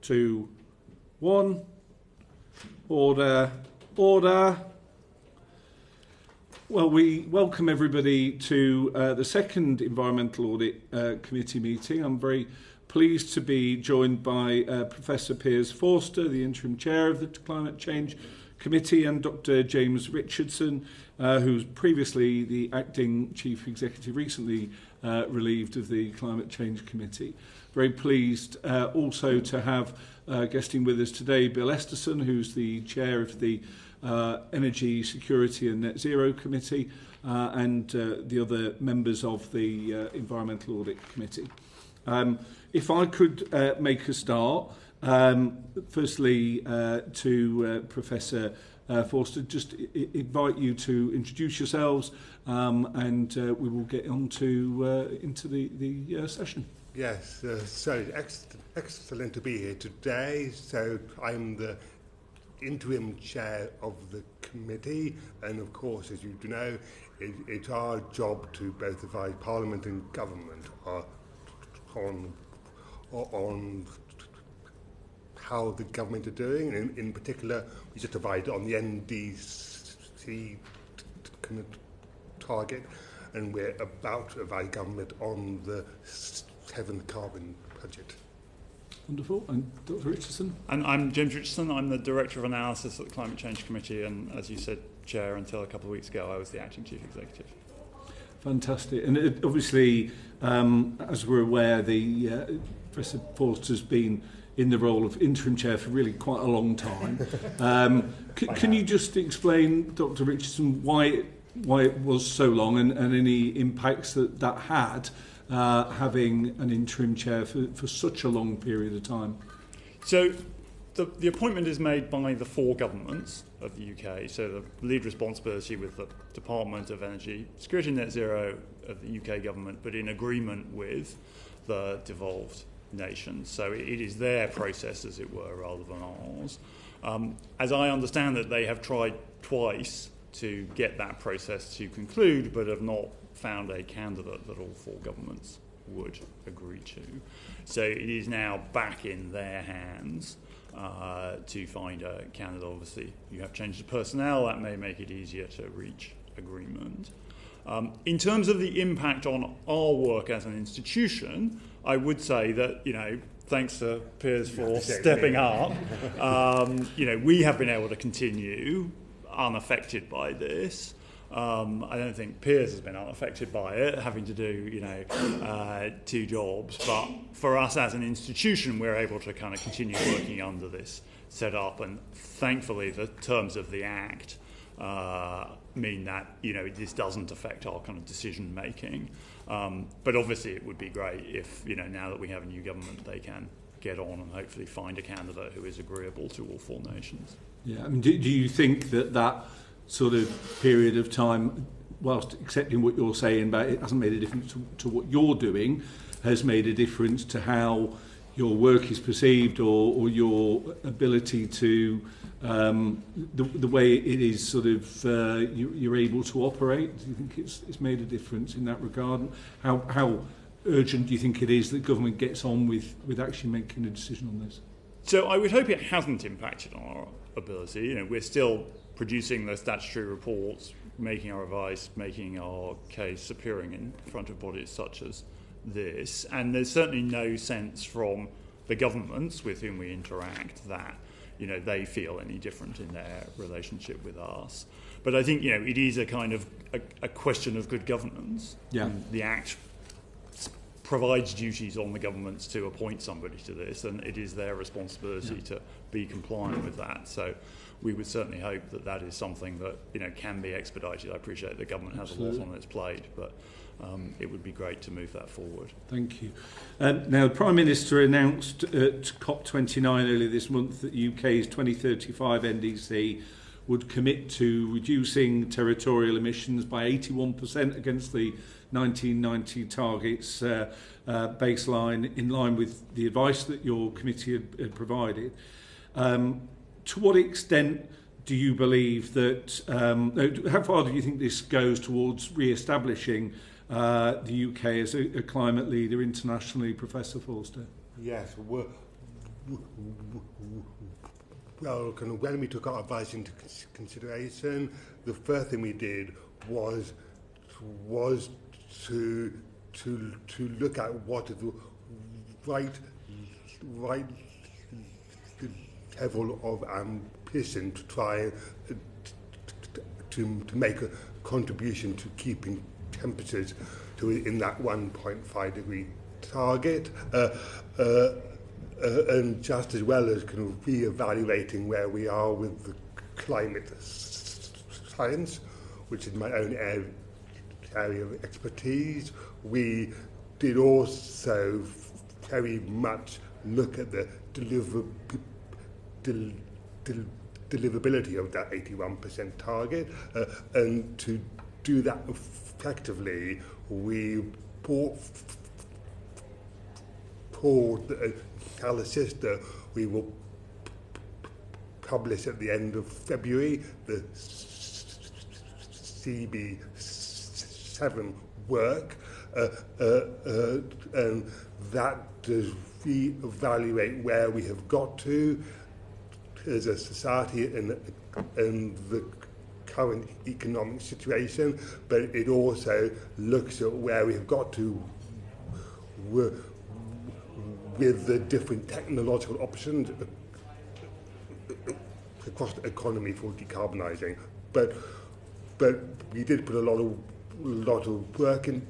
2, 1. Order. Order. Well, we welcome everybody to the second Environmental Audit Committee meeting. I'm very pleased to be joined by Professor Piers Forster, the Interim Chair of the Climate Change Committee, and Dr. James Richardson, who's previously the Acting Chief Executive, recently relieved of the Climate Change Committee. Very pleased also to have guesting with us today Bill Esterson, who's the Chair of the Energy Security and Net Zero Committee, and the other members of the Environmental Audit Committee. If I could make a start, firstly to Professor Forster, just invite you to introduce yourselves, and we will get on to into the session. Yes, so excellent to be here today. So I'm the interim chair of the committee, and of course, as you know, it's our job to both advise Parliament and government on how the government are doing. And in particular, we just advise on the NDC target, and we're about to advise government on the 7th carbon budget. Wonderful. And Dr. Richardson? And I'm James Richardson. I'm the Director of Analysis at the Climate Change Committee, and as you said, Chair, until a couple of weeks ago, I was the Acting Chief Executive. Fantastic. And obviously, as we're aware, the Professor Forster's been in the role of interim chair for really quite a long time. Can you just explain, Dr. Richardson, why it was so long, and any impacts that had having an interim chair for such a long period of time? So the appointment is made by the 4 governments of the UK, so the lead responsibility with the Department of Energy, Security and Net Zero of the UK government, but in agreement with the devolved nations. So it is their process, as it were, rather than ours. As I understand it, they have tried twice to get that process to conclude, but have not found a candidate that all 4 governments would agree to. So it is now back in their hands to find a candidate. Obviously, you have changed the personnel, that may make it easier to reach agreement. In terms of the impact on our work as an institution, I would say that, thanks to Piers for stepping up, we have been able to continue unaffected by this. I don't think Piers has been unaffected by it, having to do, 2 jobs. But for us as an institution, we're able to kind of continue working under this setup. And thankfully, the terms of the Act mean that, this doesn't affect our kind of decision making. But obviously, it would be great if, now that we have a new government, they can get on and hopefully find a candidate who is agreeable to all 4 nations. Yeah, I mean, do you think that sort of period of time, whilst accepting what you're saying, but it hasn't made a difference to what you're doing, has made a difference to how your work is perceived, or your ability to the way it is sort of you're able to operate? Do you think it's made a difference in that regard? How urgent do you think it is that government gets on with actually making a decision on this? So I would hope it hasn't impacted on our ability. We're still producing the statutory reports, making our advice, making our case, appearing in front of bodies such as this. And there's certainly no sense from the governments with whom we interact that, they feel any different in their relationship with us. But I think, it is a kind of a question of good governance. Yeah. The Act provides duties on the governments to appoint somebody to this, and it is their responsibility to be compliant with that. So we would certainly hope that is something that can be expedited. I appreciate the government has a lot on its plate, but it would be great to move that forward. Thank you. Now, the Prime Minister announced at COP29 earlier this month that UK's 2035 NDC would commit to reducing territorial emissions by 81% against the 1990 targets baseline, in line with the advice that your committee had provided. To what extent do you believe that, how far do you think this goes towards re-establishing the UK as a climate leader internationally, Professor Forster? Yes, well, kind of when we took our advice into consideration, the first thing we did was to look at what is the right level of ambition to try to make a contribution to keeping temperatures to in that 1.5 degree target, and just as well as kind of re-evaluating where we are with the climate science, which is my own area of expertise. We did also very much look at the deliverability of that 81% target, and to do that effectively, we brought the analysis that we will publish at the end of February, the CB7 work, and that does re-evaluate where we have got to as a society and the current economic situation, but it also looks at where we have got to with the different technological options across the economy for decarbonising. But we did put a lot of work into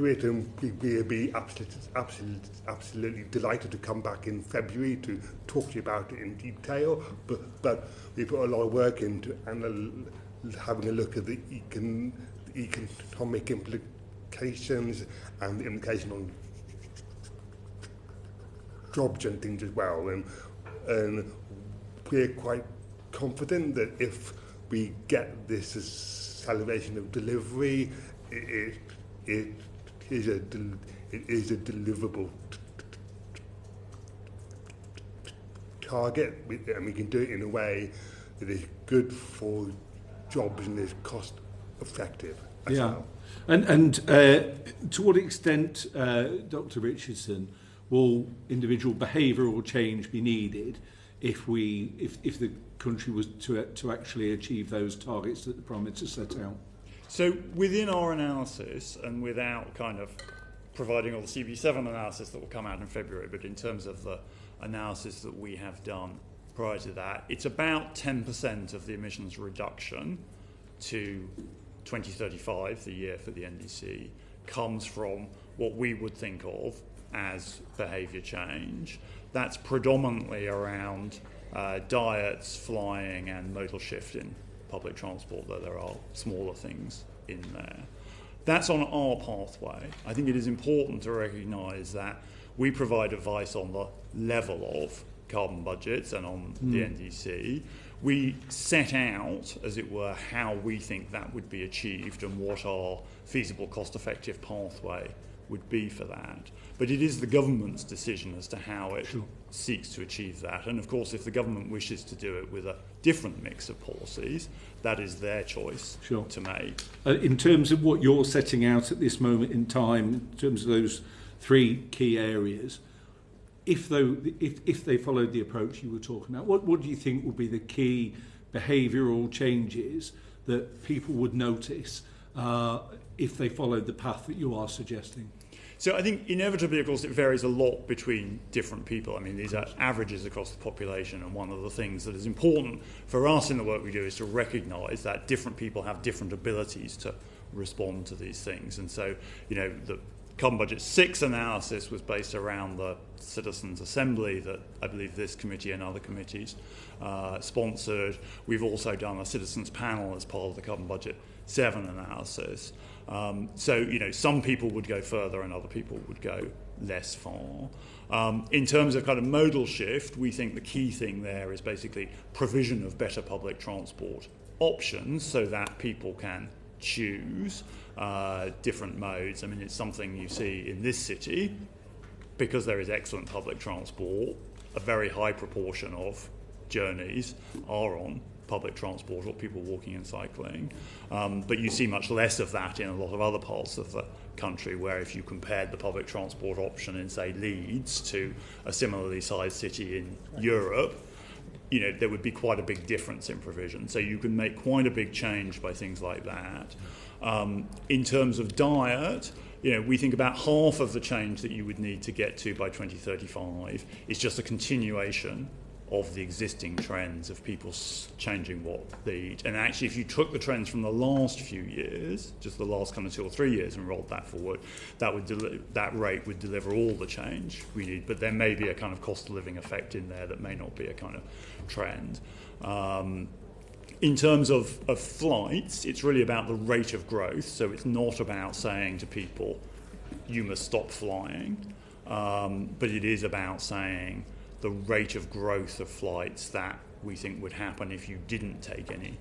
it, and we'd be absolutely delighted to come back in February to talk to you about it in detail. But we put a lot of work into having a look at the economic implications and the implication on jobs and things as well. And we're quite confident that if we get this acceleration of delivery, it is a deliverable target, and we can do it in a way that is good for jobs and is cost effective as well. And to what extent, Dr. Richardson, will individual behavioural change be needed if the country was to actually achieve those targets that the Prime Minister set out? So within our analysis, and without kind of providing all the CB7 analysis that will come out in February, but in terms of the analysis that we have done prior to that, it's about 10% of the emissions reduction to 2035, the year for the NDC, comes from what we would think of as behaviour change. That's predominantly around diets, flying and modal shift in public transport, though there are smaller things in there. That's on our pathway. I think it is important to recognise that we provide advice on the level of carbon budgets and on the NDC. We set out, as it were, how we think that would be achieved and what our feasible, cost-effective pathway would be for that. But it is the government's decision as to how it seeks to achieve that. And of course, if the government wishes to do it with a different mix of policies, that is their choice to make. In terms of what you're setting out at this moment in time, in terms of those three key areas, if they followed the approach you were talking about, what do you think would be the key behavioural changes that people would notice if they followed the path that you are suggesting? So I think inevitably, of course, it varies a lot between different people. I mean, these are averages across the population, and one of the things that is important for us in the work we do is to recognise that different people have different abilities to respond to these things. And so, the Carbon Budget 6 analysis was based around the Citizens' Assembly that I believe this committee and other committees sponsored. We've also done a citizens' panel as part of the Carbon Budget 7 analysis. So, some people would go further and other people would go less far. In terms of kind of modal shift, we think the key thing there is basically provision of better public transport options so that people can choose different modes. I mean, it's something you see in this city because there is excellent public transport. A very high proportion of journeys are on public transport or people walking and cycling. But you see much less of that in a lot of other parts of the country, where if you compared the public transport option in, say, Leeds to a similarly sized city in Europe, there would be quite a big difference in provision. So you can make quite a big change by things like that. In terms of diet, we think about half of the change that you would need to get to by 2035 is just a continuation of the existing trends of people changing what they eat. And actually, if you took the trends from the last few years, just the last kind of 2 or 3 years, and rolled that forward, that rate would deliver all the change we need. But there may be a kind of cost of living effect in there that may not be a kind of trend. In terms of flights, it's really about the rate of growth. So it's not about saying to people, you must stop flying, but it is about saying the rate of growth of flights that we think would happen if you didn't take any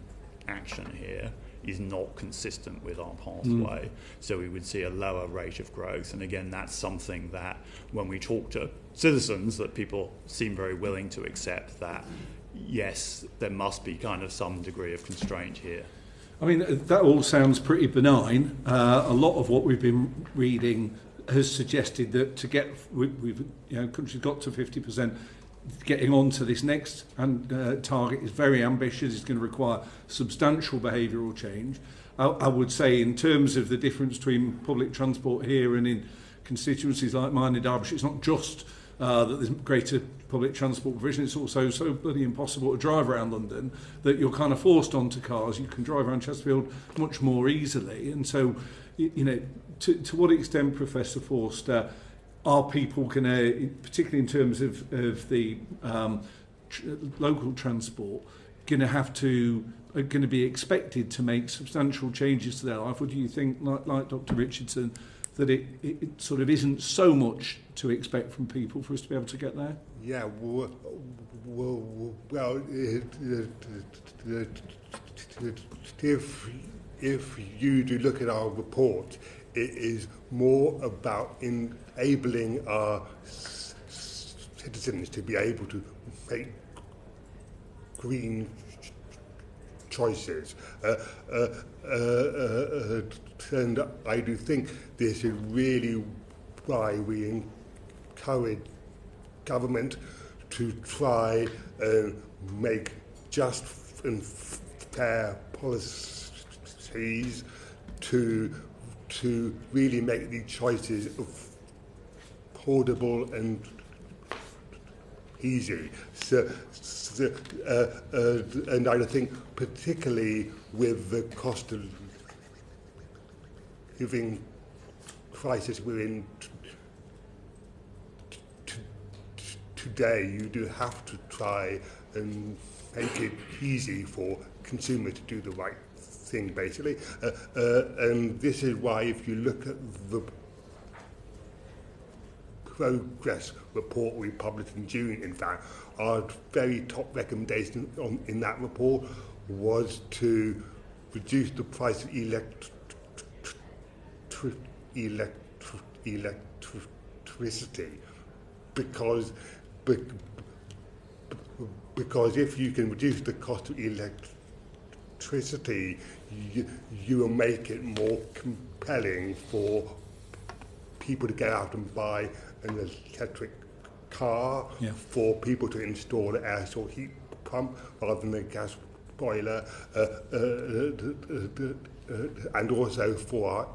action here is not consistent with our pathway. So we would see a lower rate of growth. And again, that's something that when we talk to citizens, that people seem very willing to accept that, yes, there must be kind of some degree of constraint here. I mean, that all sounds pretty benign. A lot of what we've been reading has suggested that to get, countries got to 50%, getting on to this next target is very ambitious. It's going to require substantial behavioural change. I would say in terms of the difference between public transport here and in constituencies like mine in Derbyshire, it's not just that there's greater public transport provision, it's also so bloody impossible to drive around London that you're kind of forced onto cars. You can drive around Chesterfield much more easily. And so, to what extent, Professor Forster, are people going to, particularly in terms of the local transport, going to be expected to make substantial changes to their life? Or do you think, like Dr. Richardson, that it sort of isn't so much to expect from people for us to be able to get there? Yeah, well, if you do look at our report, it is more about enabling our citizens to be able to make green choices. And I do think this is really why we encourage government to try and make just and fair policies to really make these choices affordable and easy. And I think particularly with the cost of living crisis we're in today, you do have to try and make it easy for consumers to do the right thing, basically. And this is why, if you look at the progress report we published in June, in fact, our very top recommendation in that report was to reduce the price of electricity, because if you can reduce the cost of electricity, you will make it more compelling for people to go out and buy an electric car, for people to install an air source heat pump rather than a gas boiler, and also for our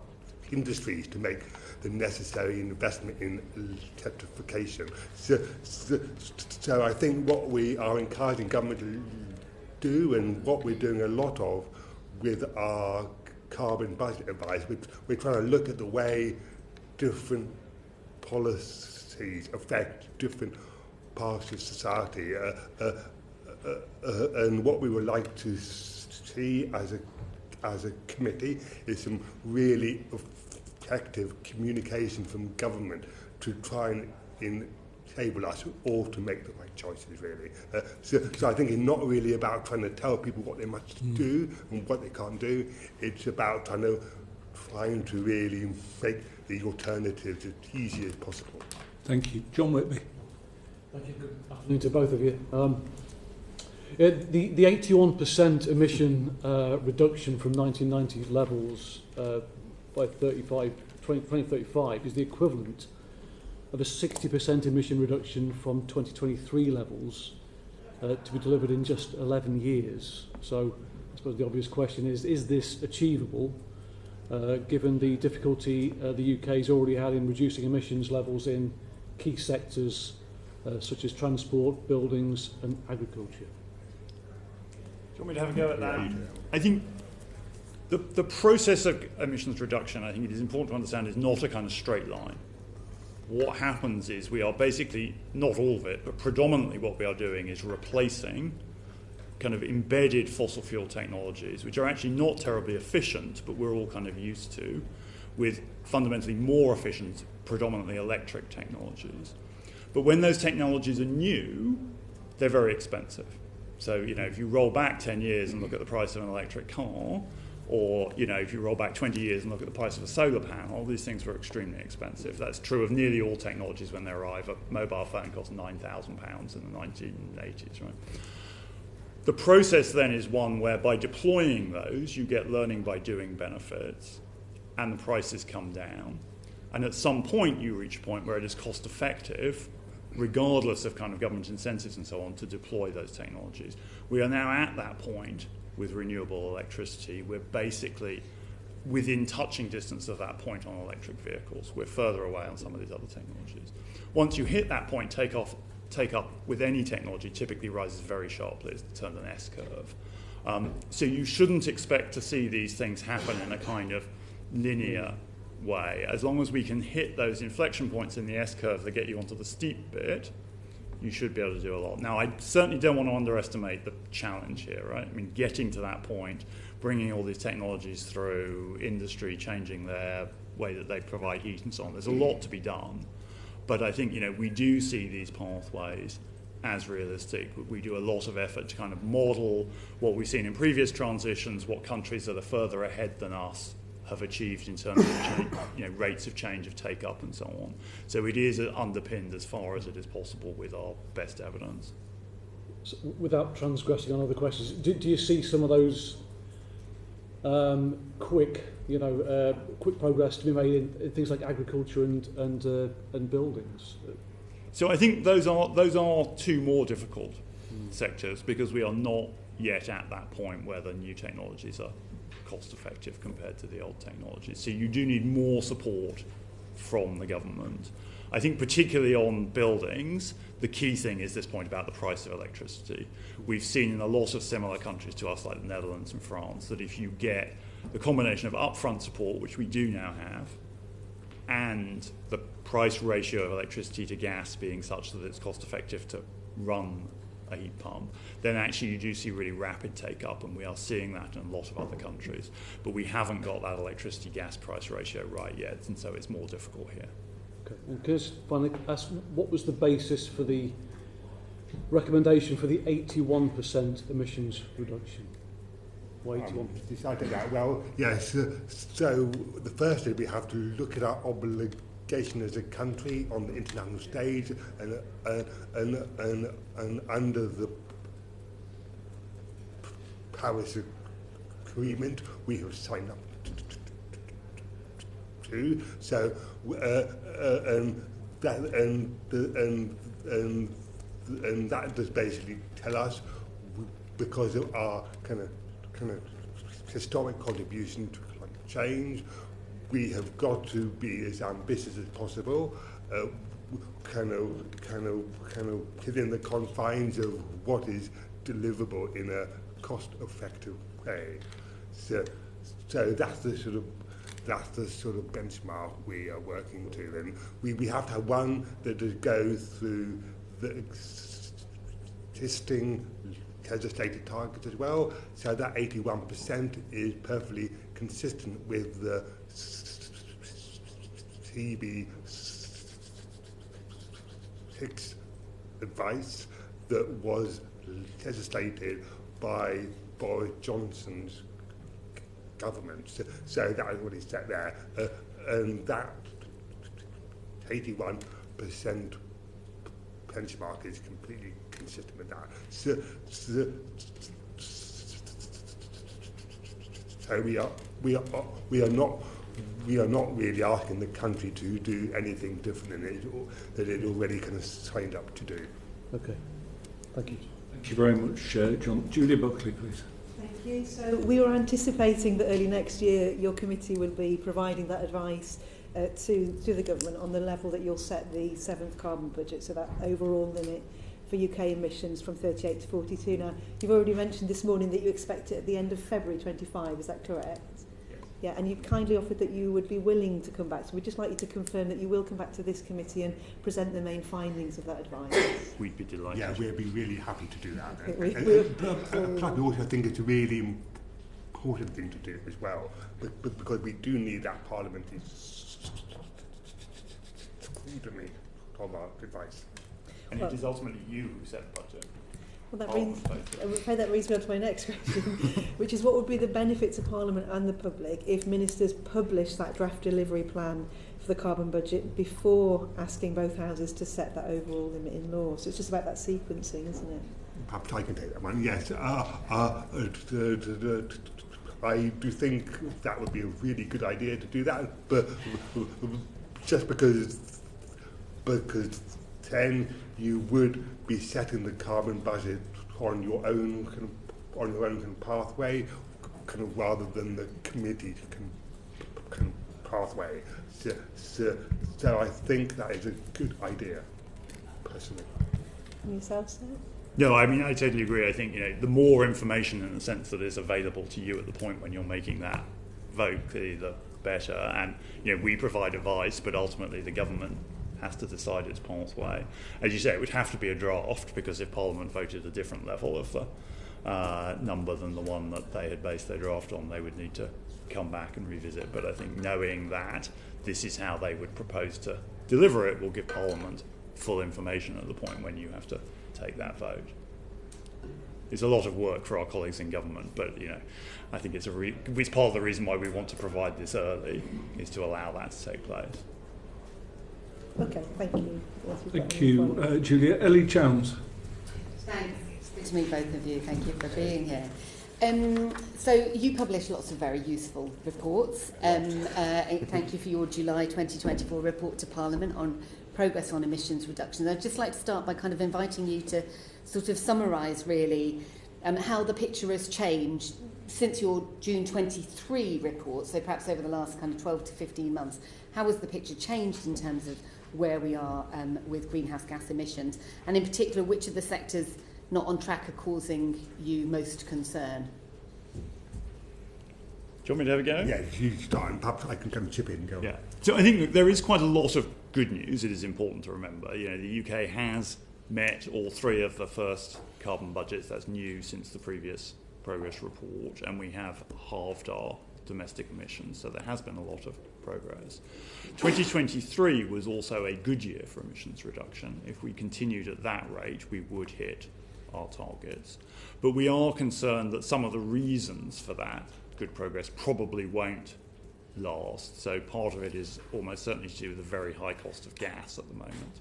industries to make the necessary investment in electrification. So I think what we are encouraging government to do, and what we're doing a lot of with our carbon budget advice, we're trying to look at the way different policies affect different parts of society, and what we would like to see as a committee is some really effective communication from government to try and enable us all to make the right choices, really. So I think it's not really about trying to tell people what they must do and what they can't do. It's about trying to really make the alternatives as easy as possible. Thank you. John Whitby. Thank you. Good afternoon to both of you. The 81% emission reduction from 1990 levels by 2035 is the equivalent of a 60% emission reduction from 2023 levels to be delivered in just 11 years. So I suppose the obvious question is this achievable given the difficulty the UK has already had in reducing emissions levels in key sectors such as transport, buildings and agriculture? Do you want me to have a go at that? I think the process of emissions reduction, I think it is important to understand, is not a kind of straight line. What happens is we are basically, not all of it, but predominantly what we are doing is replacing kind of embedded fossil fuel technologies, which are actually not terribly efficient, but we're all kind of used to, with fundamentally more efficient, predominantly electric technologies. But when those technologies are new, they're very expensive. So, you know, if you roll back 10 years and look at the price of an electric car, or, you know, if you roll back 20 years and look at the price of a solar panel, these things were extremely expensive. That's true of nearly all technologies when they arrive. A mobile phone cost £9,000 in the 1980s, right? The process then is one where by deploying those, you get learning by doing benefits, and the prices come down. And at some point, you reach a point where it is cost effective, regardless of kind of government incentives and so on, to deploy those technologies. We are now at that point with renewable electricity. We're basically within touching distance of that point on electric vehicles. We're further away on some of these other technologies. Once you hit that point, take up with any technology typically rises very sharply. It's termed an S-curve. So you shouldn't expect to see these things happen in a kind of linear way. As long as we can hit those inflection points in the S-curve that get you onto the steep bit, you should be able to do a lot. Now, I certainly don't want to underestimate the challenge here, right? I mean, getting to that point, bringing all these technologies through, industry changing their way that they provide heat and so on. There's a lot to be done. But I think, you know, we do see these pathways as realistic. We do a lot of effort to kind of model what we've seen in previous transitions, what countries that are further ahead than us have achieved in terms of change, you know, rates of change of take-up and so on. So it is underpinned as far as it is possible with our best evidence. So without transgressing on other questions, do you see some of those quick progress to be made in things like agriculture and buildings? So I think those are two more difficult sectors because we are not yet at that point where the new technologies are cost effective compared to the old technologies. So you do need more support from the government. I think particularly on buildings, the key thing is this point about the price of electricity. We've seen in a lot of similar countries to us, like the Netherlands and France, that if you get the combination of upfront support, which we do now have, and the price ratio of electricity to gas being such that it's cost effective to run a heat pump, then actually you do see really rapid take-up, and we are seeing that in a lot of other countries. But we haven't got that electricity-gas price ratio right yet, and so it's more difficult here. Okay. And can I just finally ask, what was the basis for the recommendation for the 81% emissions reduction? Why 81%? Decided that. Well, yes. So the first thing we have to look at our obligation as a country on the international stage, and under the Paris Agreement we have signed up to. So and that does basically tell us, because of our kind of historic contribution to climate change, we have got to be as ambitious as possible, kind of within the confines of what is deliverable in a cost-effective way. So that's the sort of benchmark we are working to. And we have to have one that does go through the existing legislated targets as well. So that 81% is perfectly consistent with the CB6 advice that was legislated by Boris Johnson's government. So that is what is set there. And that 81% benchmark is completely consistent with that. So we are not really asking the country to do anything different than it already kind of signed up to do. Okay, thank you. Thank you very much, John. Julia Buckley, please. Thank you. So we were anticipating that early next year your committee will be providing that advice to the government on the level that you'll set the 7th carbon budget, so that overall limit for UK emissions from 38 to 42. Now, you've already mentioned this morning that you expect it at the end of February 25, is that correct? Yes. Yeah, and you kindly offered that you would be willing to come back. So we'd just like you to confirm that you will come back to this committee and present the main findings of that advice. We'd be delighted. Yeah, we'd be really happy to do that. Okay, Plus, we also think it's a really important thing to do as well, because we do need that parliamentary scrutiny of our advice. And it is ultimately you who set the budget. Well, that I'm afraid that brings me on to my next question, which is what would be the benefit to Parliament and the public if ministers publish that draft delivery plan for the carbon budget before asking both houses to set that overall limit in law? So it's just about that sequencing, isn't it? Perhaps I can take that one. Yes, I do think that would be a really good idea to do that, but just because then you would be setting the carbon budget on your own kind of pathway, kind of rather than the committee kind of pathway. So I think that is a good idea, personally. And yourself, sir? No, I mean, I totally agree. I think, the more information in the sense that is available to you at the point when you're making that vote, clearly the better. And, we provide advice, but ultimately the government has to decide its pathway. As you say, it would have to be a draft, because if Parliament voted a different level of the number than the one that they had based their draft on, they would need to come back and revisit. But I think knowing that this is how they would propose to deliver it will give Parliament full information at the point when you have to take that vote. It's a lot of work for our colleagues in government, but I think it's part of the reason why we want to provide this early, is to allow that to take place. Okay, thank you. Thank you, Julia. Ellie Jones. Thanks. It's good to meet both of you. Thank you for being here. So you publish lots of very useful reports. Thank you for your July 2024 report to Parliament on progress on emissions reductions. I'd just like to start by kind of inviting you to sort of summarise really how the picture has changed since your June 23 report, so perhaps over the last kind of 12 to 15 months. How has the picture changed in terms of where we are with greenhouse gas emissions, and in particular which of the sectors not on track are causing you most concern? Do you want me to have a go? Yeah, you start, and perhaps I can come chip in and go. Yeah. So I think there is quite a lot of good news. It is important to remember. The UK has met all three of the first carbon budgets. That's new since the previous progress report, and we have halved our domestic emissions, so there has been a lot of progress. 2023 was also a good year for emissions reduction. If we continued at that rate, we would hit our targets. But we are concerned that some of the reasons for that good progress probably won't last. So part of it is almost certainly to do with the very high cost of gas at the moment,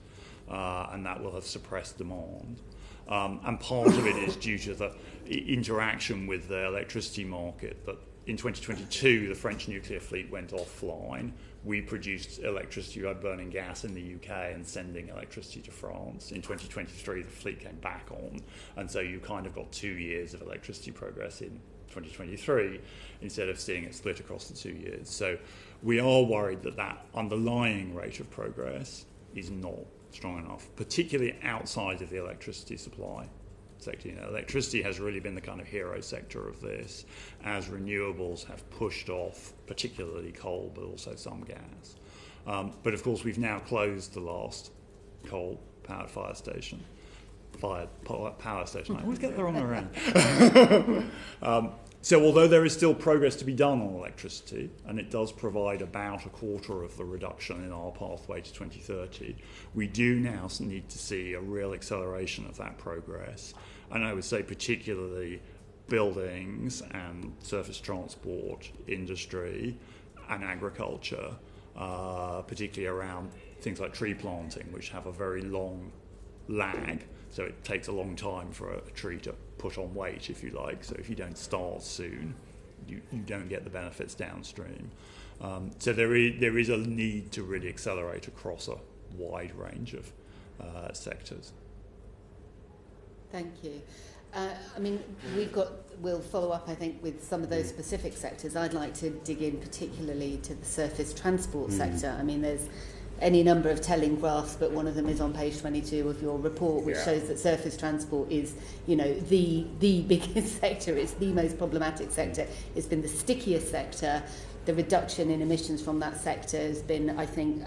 and that will have suppressed demand. And part of it is due to the interaction with the electricity market, that in 2022 the French nuclear fleet went offline. We produced electricity by burning gas in the UK and sending electricity to France. In 2023 the fleet came back on, and so you kind of got 2 years of electricity progress in 2023 instead of seeing it split across the 2 years. So we are worried that that underlying rate of progress is not strong enough, particularly outside of the electricity supply sector. Electricity has really been the kind of hero sector of this, as renewables have pushed off particularly coal, but also some gas. But of course we've now closed the last coal-powered power station. I always get the wrong way around. So although there is still progress to be done on electricity, and it does provide about a quarter of the reduction in our pathway to 2030, we do now need to see a real acceleration of that progress. And I would say particularly buildings and surface transport, industry and agriculture, particularly around things like tree planting, which have a very long lag. So it takes a long time for a tree to put on weight, if you like. So if you don't start soon, you don't get the benefits downstream. So there is a need to really accelerate across a wide range of sectors. Thank you. I mean, we'll follow up, I think, with some of those specific sectors. I'd like to dig in particularly to the surface transport sector. I mean, there's any number of telling graphs, but one of them is on page 22 of your report, which shows that surface transport is, the biggest sector. It's the most problematic sector. It's been the stickiest sector. The reduction in emissions from that sector has been, I think,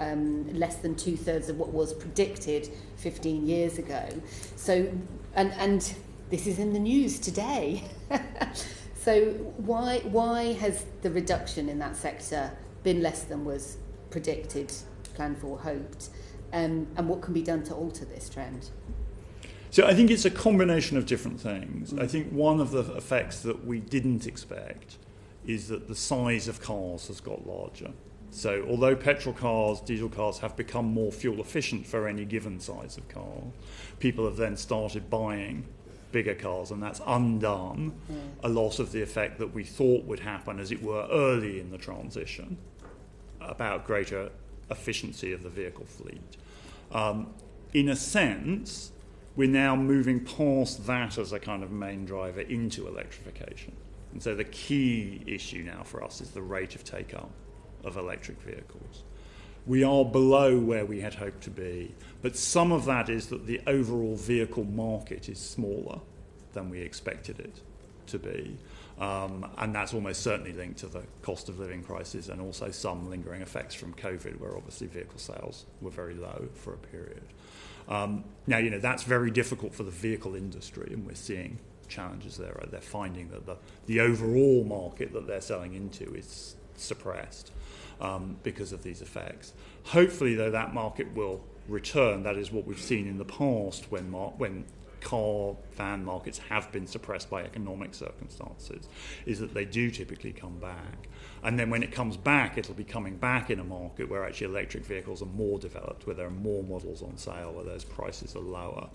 less than 2/3 of what was predicted 15 years ago. So, and this is in the news today. So why has the reduction in that sector been less than was predicted, planned for, hoped? And what can be done to alter this trend? So I think it's a combination of different things. I think one of the effects that we didn't expect is that the size of cars has got larger. So although petrol cars, diesel cars have become more fuel efficient for any given size of car, people have then started buying bigger cars, and that's undone a lot of the effect that we thought would happen, as it were, early in the transition about greater efficiency of the vehicle fleet. In a sense, we're now moving past that as a kind of main driver into electrification. And so the key issue now for us is the rate of take-up of electric vehicles. We are below where we had hoped to be, but some of that is that the overall vehicle market is smaller than we expected it to be. And that's almost certainly linked to the cost of living crisis and also some lingering effects from COVID, where obviously vehicle sales were very low for a period. Now, that's very difficult for the vehicle industry, and we're seeing challenges there. They're finding that the overall market that they're selling into is suppressed because of these effects. Hopefully, though, that market will return. That is what we've seen in the past when car van markets have been suppressed by economic circumstances, is that they do typically come back. And then when it comes back, it'll be coming back in a market where actually electric vehicles are more developed, where there are more models on sale, where those prices are lower.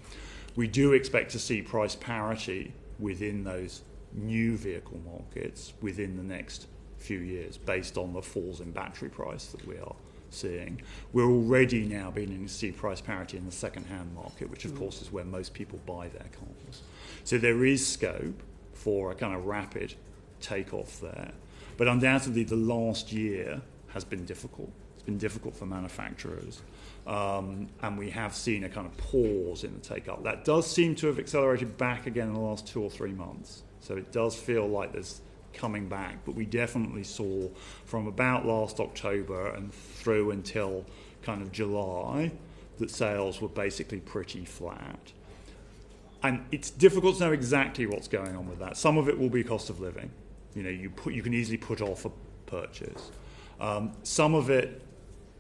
We do expect to see price parity within those new vehicle markets within the next few years, based on the falls in battery price that we are seeing. We're already now beginning to see price parity in the second-hand market, which of course is where most people buy their cars. So there is scope for a kind of rapid takeoff there. But undoubtedly the last year has been difficult. It's been difficult for manufacturers. And we have seen a kind of pause in the take-up. That does seem to have accelerated back again in the last 2 or 3 months. So it does feel like there's coming back, but we definitely saw from about last October and through until kind of July that sales were basically pretty flat. And it's difficult to know exactly what's going on with that. Some of it will be cost of living. You can easily put off a purchase. Some of it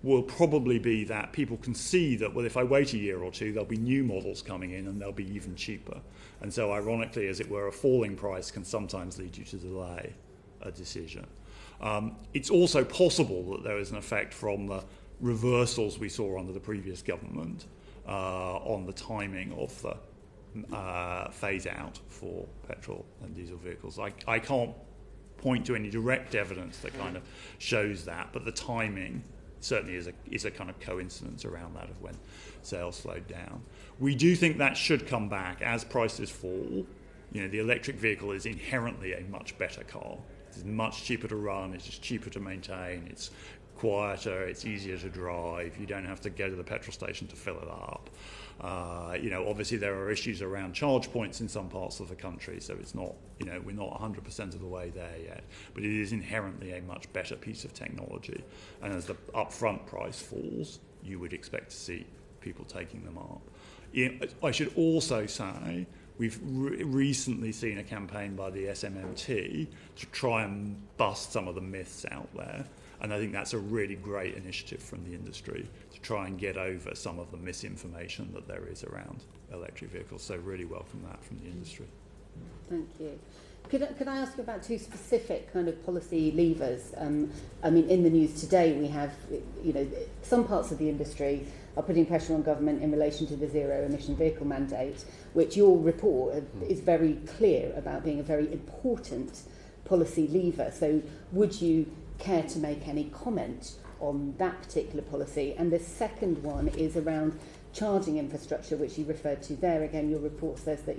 will probably be that people can see that, well, if I wait a year or two, there'll be new models coming in and they'll be even cheaper. And so ironically, as it were, a falling price can sometimes lead you to delay a decision. It's also possible that there is an effect from the reversals we saw under the previous government on the timing of the phase out for petrol and diesel vehicles. I can't point to any direct evidence that kind of shows that, but the timing certainly is a kind of coincidence around that of when sales slowed down. We do think that should come back as prices fall. The electric vehicle is inherently a much better car. It's much cheaper to run, it's just cheaper to maintain, it's quieter, it's easier to drive, you don't have to go to the petrol station to fill it up. Obviously there are issues around charge points in some parts of the country, so it's not, we're not 100% of the way there yet, but it is inherently a much better piece of technology. And as the upfront price falls, you would expect to see people taking them up. I should also say we've recently seen a campaign by the SMMT to try and bust some of the myths out there. And I think that's a really great initiative from the industry to try and get over some of the misinformation that there is around electric vehicles. So really welcome that from the industry. Thank you. Could I ask you about two specific kind of policy levers? I mean, in the news today, we have, some parts of the industry are putting pressure on government in relation to the zero-emission vehicle mandate, which your report is very clear about being a very important policy lever. So would you care to make any comment on that particular policy? And the second one is around charging infrastructure, which you referred to there. Again, your report says that,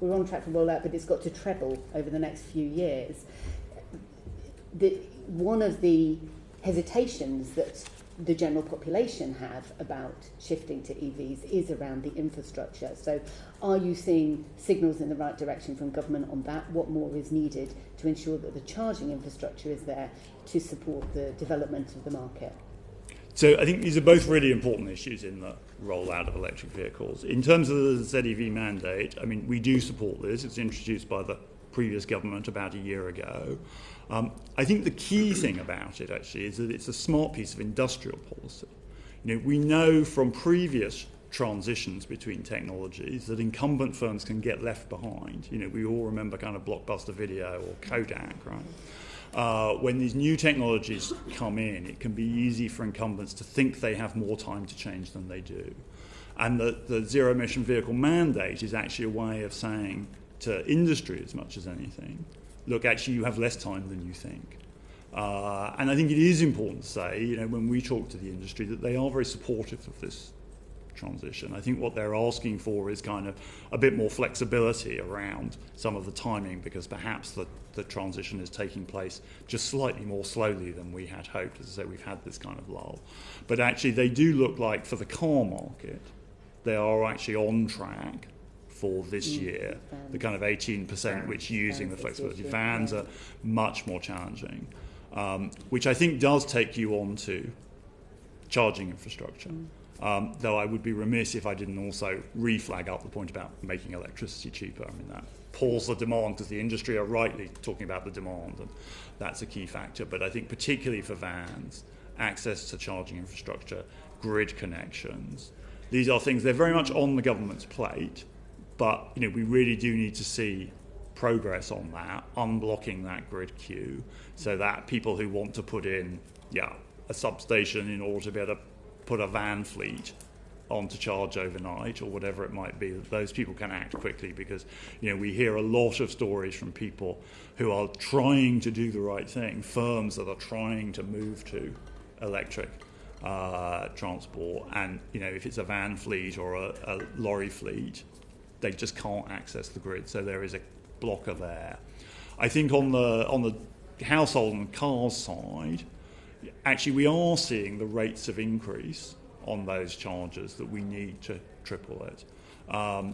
we're on track for rollout, but it's got to treble over the next few years. One of the hesitations that the general population have about shifting to EVs is around the infrastructure. So are you seeing signals in the right direction from government on that? What more is needed to ensure that the charging infrastructure is there to support the development of the market? So I think these are both really important issues in the rollout of electric vehicles. In terms of the ZEV mandate, I mean, we do support this. It's introduced by the previous government about a year ago. I think the key thing about it, actually, is that it's a smart piece of industrial policy. We know from previous transitions between technologies that incumbent firms can get left behind. We all remember kind of Blockbuster Video or Kodak, right? When these new technologies come in, it can be easy for incumbents to think they have more time to change than they do. And the zero-emission vehicle mandate is actually a way of saying to industry as much as anything, look, actually, you have less time than you think. And I think it is important to say, when we talk to the industry, that they are very supportive of this transition. I think what they're asking for is kind of a bit more flexibility around some of the timing, because perhaps the transition is taking place just slightly more slowly than we had hoped. As I say, we've had this kind of lull. But actually, they do look like, for the car market, they are actually on track for this year, the kind of 18%, which using the flexibility. Vans are much more challenging, which I think does take you on to charging infrastructure. Though I would be remiss if I didn't also reflag up the point about making electricity cheaper. I mean, that pulls the demand, because the industry are rightly talking about the demand, and that's a key factor. But I think particularly for vans, access to charging infrastructure, grid connections, these are things, they're very much on the government's plate. But we really do need to see progress on that, unblocking that grid queue, so that people who want to put in a substation in order to be able to put a van fleet on to charge overnight or whatever it might be, that those people can act quickly, because we hear a lot of stories from people who are trying to do the right thing, firms that are trying to move to electric transport, and if it's a van fleet or a lorry fleet, they just can't access the grid, so there is a blocker there. I think on the household and cars side, actually we are seeing the rates of increase on those charges that we need to triple it.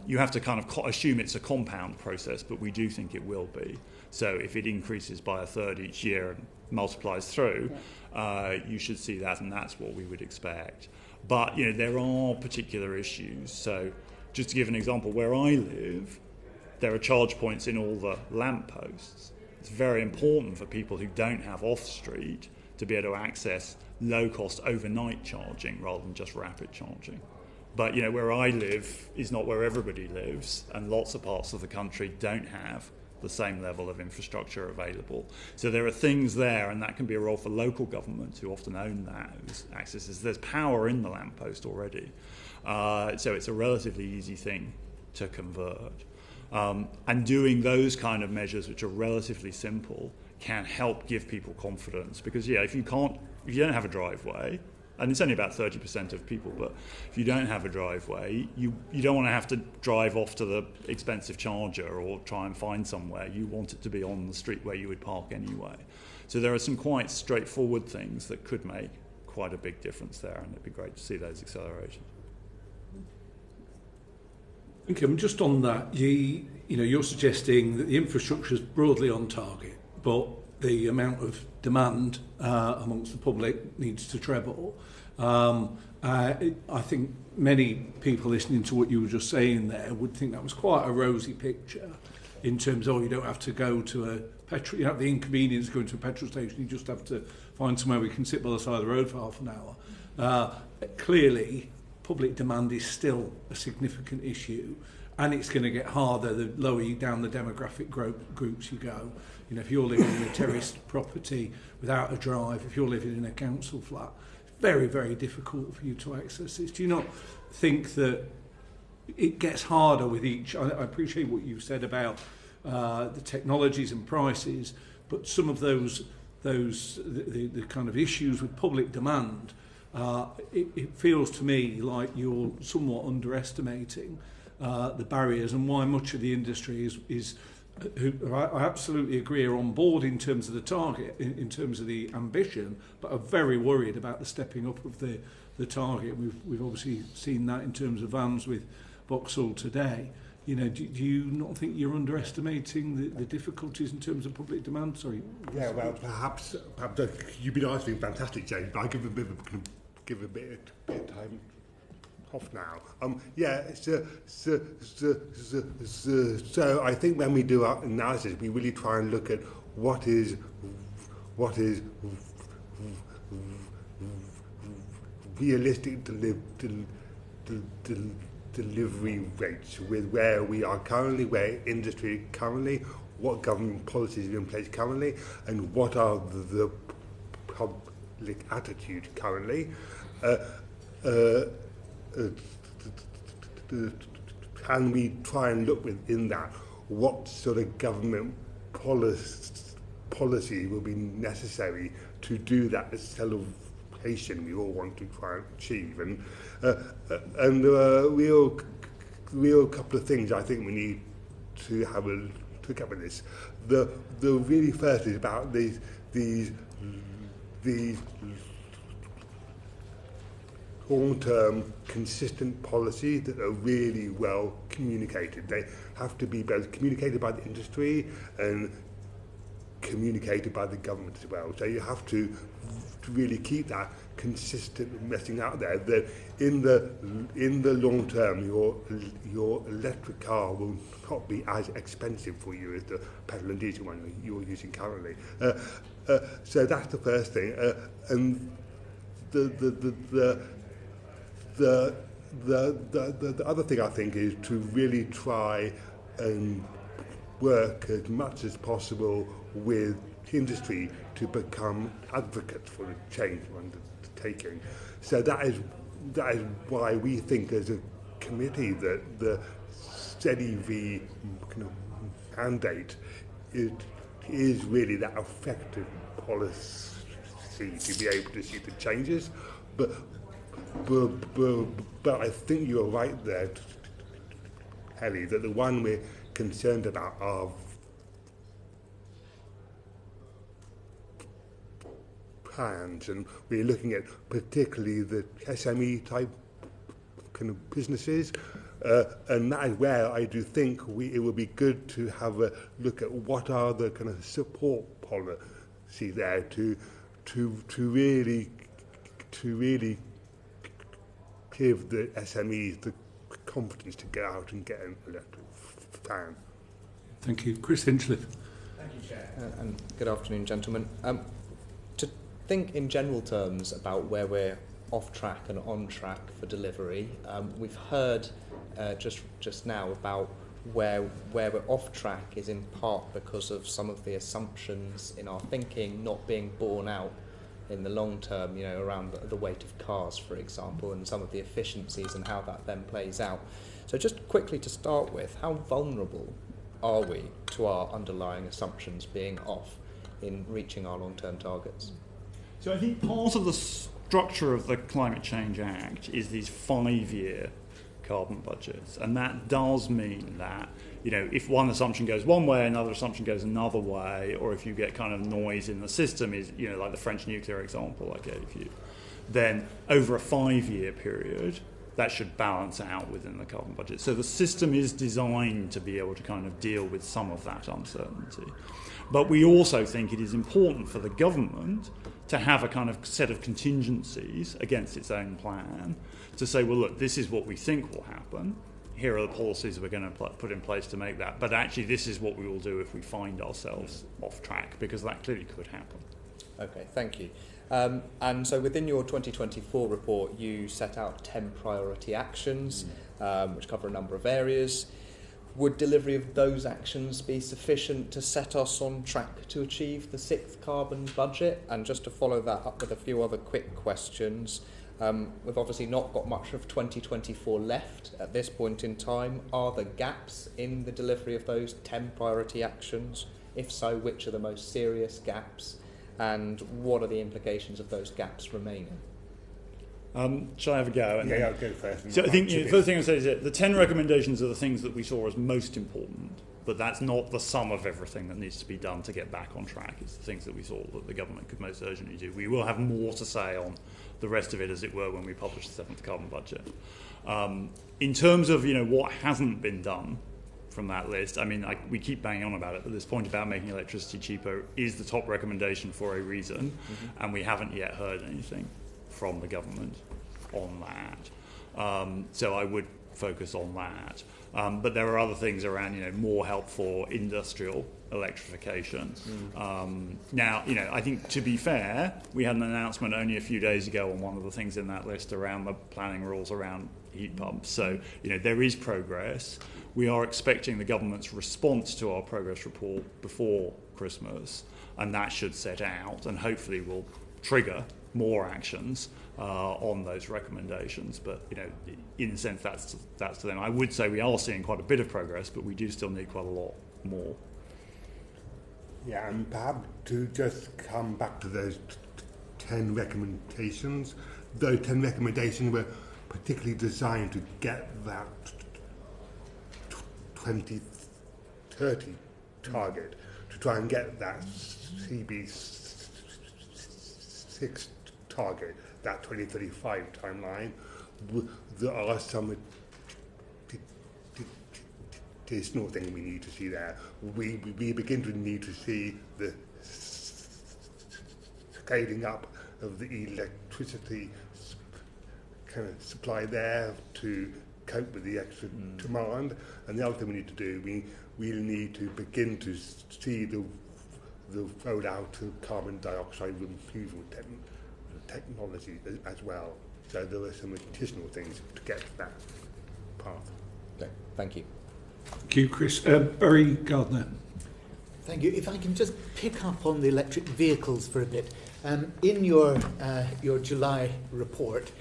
You have to kind of assume it's a compound process, but we do think it will be. So if it increases by a third each year and multiplies through, you should see that, and that's what we would expect. But there are particular issues. So just to give an example, where I live, there are charge points in all the lampposts. It's very important for people who don't have off-street to be able to access low-cost overnight charging rather than just rapid charging. But where I live is not where everybody lives, and lots of parts of the country don't have the same level of infrastructure available. So there are things there, and that can be a role for local governments who often own those accesses. There's power in the lamppost already. So it's a relatively easy thing to convert. And doing those kind of measures, which are relatively simple, can help give people confidence. Because if you don't have a driveway, and it's only about 30% of people, but if you don't have a driveway, you don't want to have to drive off to the expensive charger or try and find somewhere. You want it to be on the street where you would park anyway. So there are some quite straightforward things that could make quite a big difference there, and it'd be great to see those accelerations. Okay, just on that, you're suggesting that the infrastructure is broadly on target, but the amount of demand amongst the public needs to treble. I think many people listening to what you were just saying there would think that was quite a rosy picture in terms of, you don't have to go to a petrol, you don't have the inconvenience of going to a petrol station, you just have to find somewhere we can sit by the side of the road for half an hour. Clearly, public demand is still a significant issue, and it's going to get harder the lower you down the demographic groups you go. You know, if you're living in a terraced property without a drive, if you're living in a council flat, it's very, very difficult for you to access this. Do you not think that it gets harder with each? I appreciate what you've said about the technologies and prices, but some of the kind of issues with public demand, it feels to me like you're somewhat underestimating the barriers, and why much of the industry is who I absolutely agree are on board in terms of the target, in terms of the ambition, but are very worried about the stepping up of the target. We've obviously seen that in terms of vans with Vauxhall today. You know, do you not think you're underestimating the difficulties in terms of public demand? Sorry. Yeah, well, perhaps you've been answering fantastic, James, but I'll give a bit of time off now. So I think when we do our analysis, we really try and look at what is realistic delivery rates with where we are currently, where industry currently, what government policies are in place currently, and what are the public attitude currently. And we try and look within that what sort of government policy will be necessary to do that acceleration we all want to try and achieve. And real couple of things I think we need to have a look at with this. The really first is about these long-term consistent policies that are really well communicated. They have to be both communicated by the industry and communicated by the government as well. So you have to really keep that consistent messaging out there. That in the long term, your electric car will not be as expensive for you as the petrol and diesel one you're using currently. So that's the first thing. And the other thing I think is to really try and work as much as possible with industry to become advocates for the change we're undertaking. So that is why we think as a committee that the steady V mandate is really that effective policy to be able to see the changes. But I think you're right there, Ellie, that the one we're concerned about are plans, and we're looking at particularly the SME type kind of businesses, and that is where I do think it would be good to have a look at what are the kind of support policy there to really give the SMEs the confidence to get out and get an electric van. Thank you. Chris Hinchliffe. Thank you, Chair. And good afternoon, gentlemen. To think in general terms about where we're off track and on track for delivery, we've heard just now about where we're off track is in part because of some of the assumptions in our thinking not being borne out in the long term, you know, around the weight of cars, for example, and some of the efficiencies and how that then plays out. So just quickly to start with, how vulnerable are we to our underlying assumptions being off in reaching our long-term targets? So I think part of the structure of the Climate Change Act is these 5-year carbon budgets, and that does mean that, you know, if one assumption goes one way, another assumption goes another way, or if you get kind of noise in the system, is, you know, like the French nuclear example I gave you, then over a 5-year period, that should balance out within the carbon budget. So the system is designed to be able to kind of deal with some of that uncertainty. But we also think it is important for the government to have a kind of set of contingencies against its own plan to say, well, look, this is what we think will happen. Here are the policies we're going to put in place to make that. But actually, this is what we will do if we find ourselves off track, because that clearly could happen. Okay, thank you. And so within your 2024 report, you set out 10 priority actions, which cover a number of areas. Would delivery of those actions be sufficient to set us on track to achieve the 6th carbon budget? And just to follow that up with a few other quick questions, we've obviously not got much of 2024 left at this point in time. Are there gaps in the delivery of those 10 priority actions? If so, which are the most serious gaps? And what are the implications of those gaps remaining? Shall I have a go? Yeah, I'll go first. So I think the first thing I say is that the 10 recommendations are the things that we saw as most important, but that's not the sum of everything that needs to be done to get back on track. It's the things that we saw that the government could most urgently do. We will have more to say on the rest of it, as it were, when we publish the 7th carbon budget. In terms of what hasn't been done from that list, I mean, we keep banging on about it, but this point about making electricity cheaper is the top recommendation for a reason, and we haven't yet heard anything from the government on that. So I would focus on that. But there are other things around, more help for industrial electrification. Now, I think, to be fair, we had an announcement only a few days ago on one of the things in that list around the planning rules around heat pumps. So, there is progress. We are expecting the government's response to our progress report before Christmas, and that should set out and hopefully will trigger more actions on those recommendations. But in a sense, that's to them. I would say we are seeing quite a bit of progress, but we do still need quite a lot more. Yeah, and perhaps to just come back to those 10 recommendations, those 10 recommendations were particularly designed to get that 2030 target, to try and get that CB6 target, that 2035 timeline. There are some additional things we need to see there. We begin to need to see the scaling up of the electricity kind of supply there to cope with the extra demand. And the other thing we need to do, we need to begin to see the rollout of carbon dioxide removal technology as well. So there are some additional things to get to that path. Okay, thank you. Thank you, Chris. Barry Gardner. Thank you. If I can just pick up on the electric vehicles for a bit. In your July report,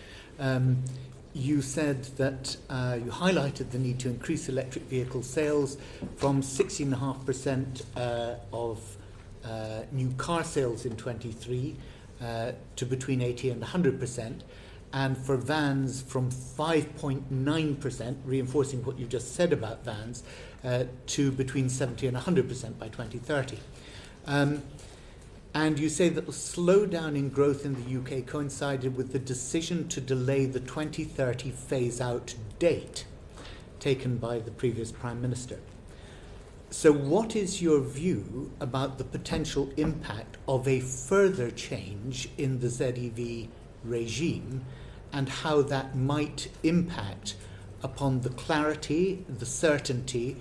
you said that you highlighted the need to increase electric vehicle sales from 16.5% of new car sales in 23 to between 80 and 100%, and for vans from 5.9%, reinforcing what you just said about vans, to between 70 and 100% by 2030. And you say that the slowdown in growth in the UK coincided with the decision to delay the 2030 phase-out date taken by the previous Prime Minister. So what is your view about the potential impact of a further change in the ZEV regime, and how that might impact upon the clarity, the certainty?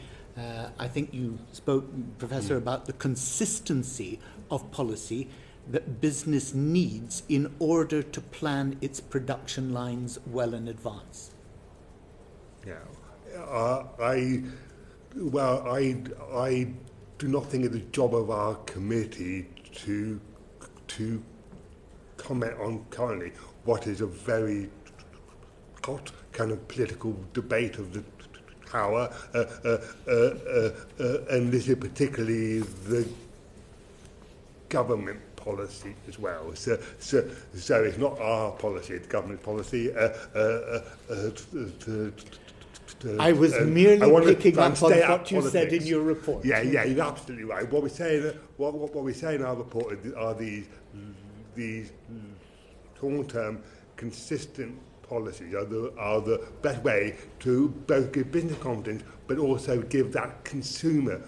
I think you spoke, Professor, about the consistency of policy that business needs in order to plan its production lines well in advance. Yeah, I do not think it's the job of our committee to comment on currently what is a very hot kind of political debate of the hour, and this is particularly the government policy as well. So it's not our policy; it's government policy. I was merely picking up on what you said in your report. Yeah, you're absolutely right. What we say in our report are these long-term, consistent policies are the best way to both give business confidence, but also give that consumer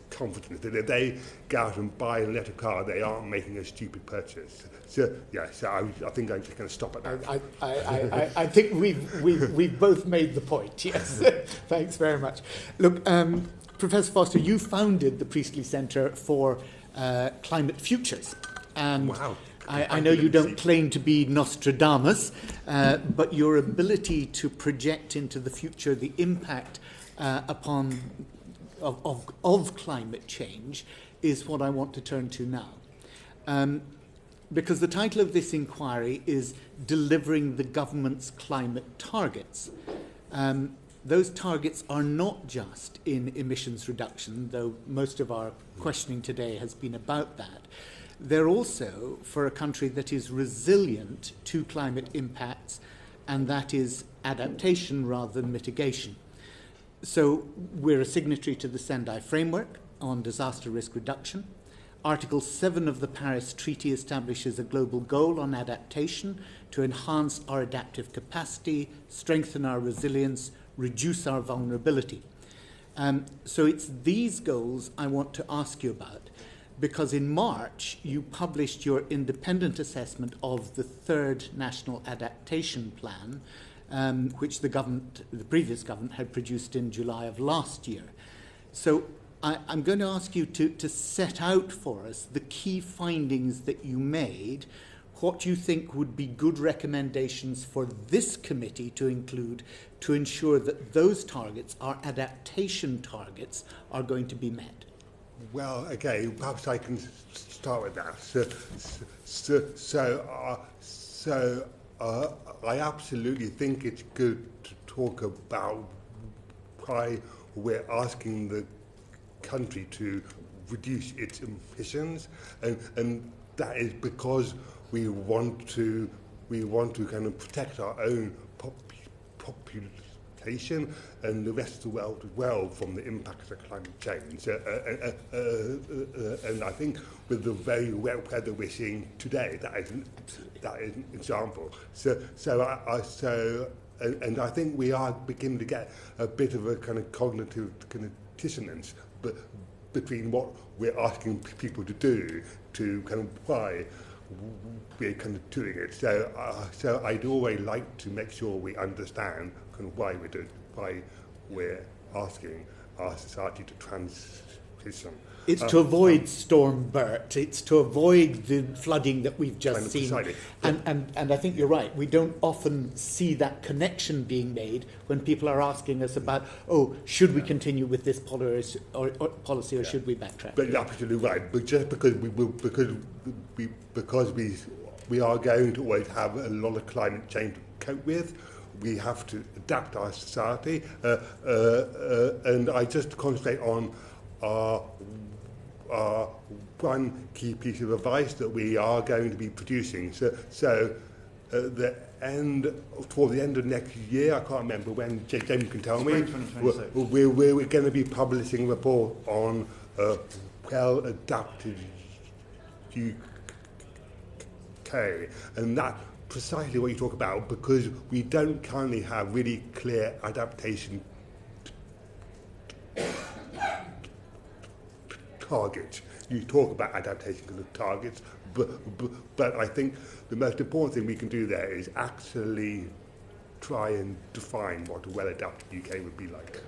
confidence that if they go out and buy an electric car, they aren't making a stupid purchase. So I think I'm just going to stop at that. I think we've both made the point. Yes, thanks very much. Look, Professor Forster, you founded the Priestley Centre for Climate Futures, and Wow. I know you don't claim to be Nostradamus, but your ability to project into the future the impact of climate change is what I want to turn to now. Because the title of this inquiry is Delivering the Government's Climate Targets. Those targets are not just in emissions reduction, though most of our questioning today has been about that. They're also for a country that is resilient to climate impacts, and that is adaptation rather than mitigation. So we're a signatory to the Sendai Framework on disaster risk reduction. Article 7 of the Paris Treaty establishes a global goal on adaptation to enhance our adaptive capacity, strengthen our resilience, reduce our vulnerability. So it's these goals I want to ask you about, because in March you published your independent assessment of the third National Adaptation Plan, which the previous government had produced in July of last year. So I'm going to ask you to set out for us the key findings that you made, what you think would be good recommendations for this committee to include to ensure that those targets, our adaptation targets, are going to be met. Well, okay, perhaps I can start with that. So I absolutely think it's good to talk about why we're asking the country to reduce its emissions, and that is because we want to kind of protect our own population and the rest of the world as well from the impacts of climate change. And I think with the very wet weather we're seeing today, that is an example. And I think we are beginning to get a bit of a kind of cognitive kind of dissonance between what we're asking people to do to kind of why we're kind of doing it. So I'd always like to make sure we understand kind of why we're asking our society to transition. It's to avoid Storm Bert. It's to avoid the flooding that we've just seen. And I think you're right. We don't often see that connection being made when people are asking us about, should we continue with this policy or should we backtrack? But you're absolutely right. But just because we are going to always have a lot of climate change to cope with, we have to adapt our society. And I just concentrate on one key piece of advice that we are going to be producing. So toward the end of next year, I can't remember when, James can tell me, we're going to be publishing a report on well-adapted UK. And that's precisely what you talk about, because we don't currently have really clear adaptation targets. You talk about adaptation targets, but I think the most important thing we can do there is actually try and define what a well-adapted UK would be like.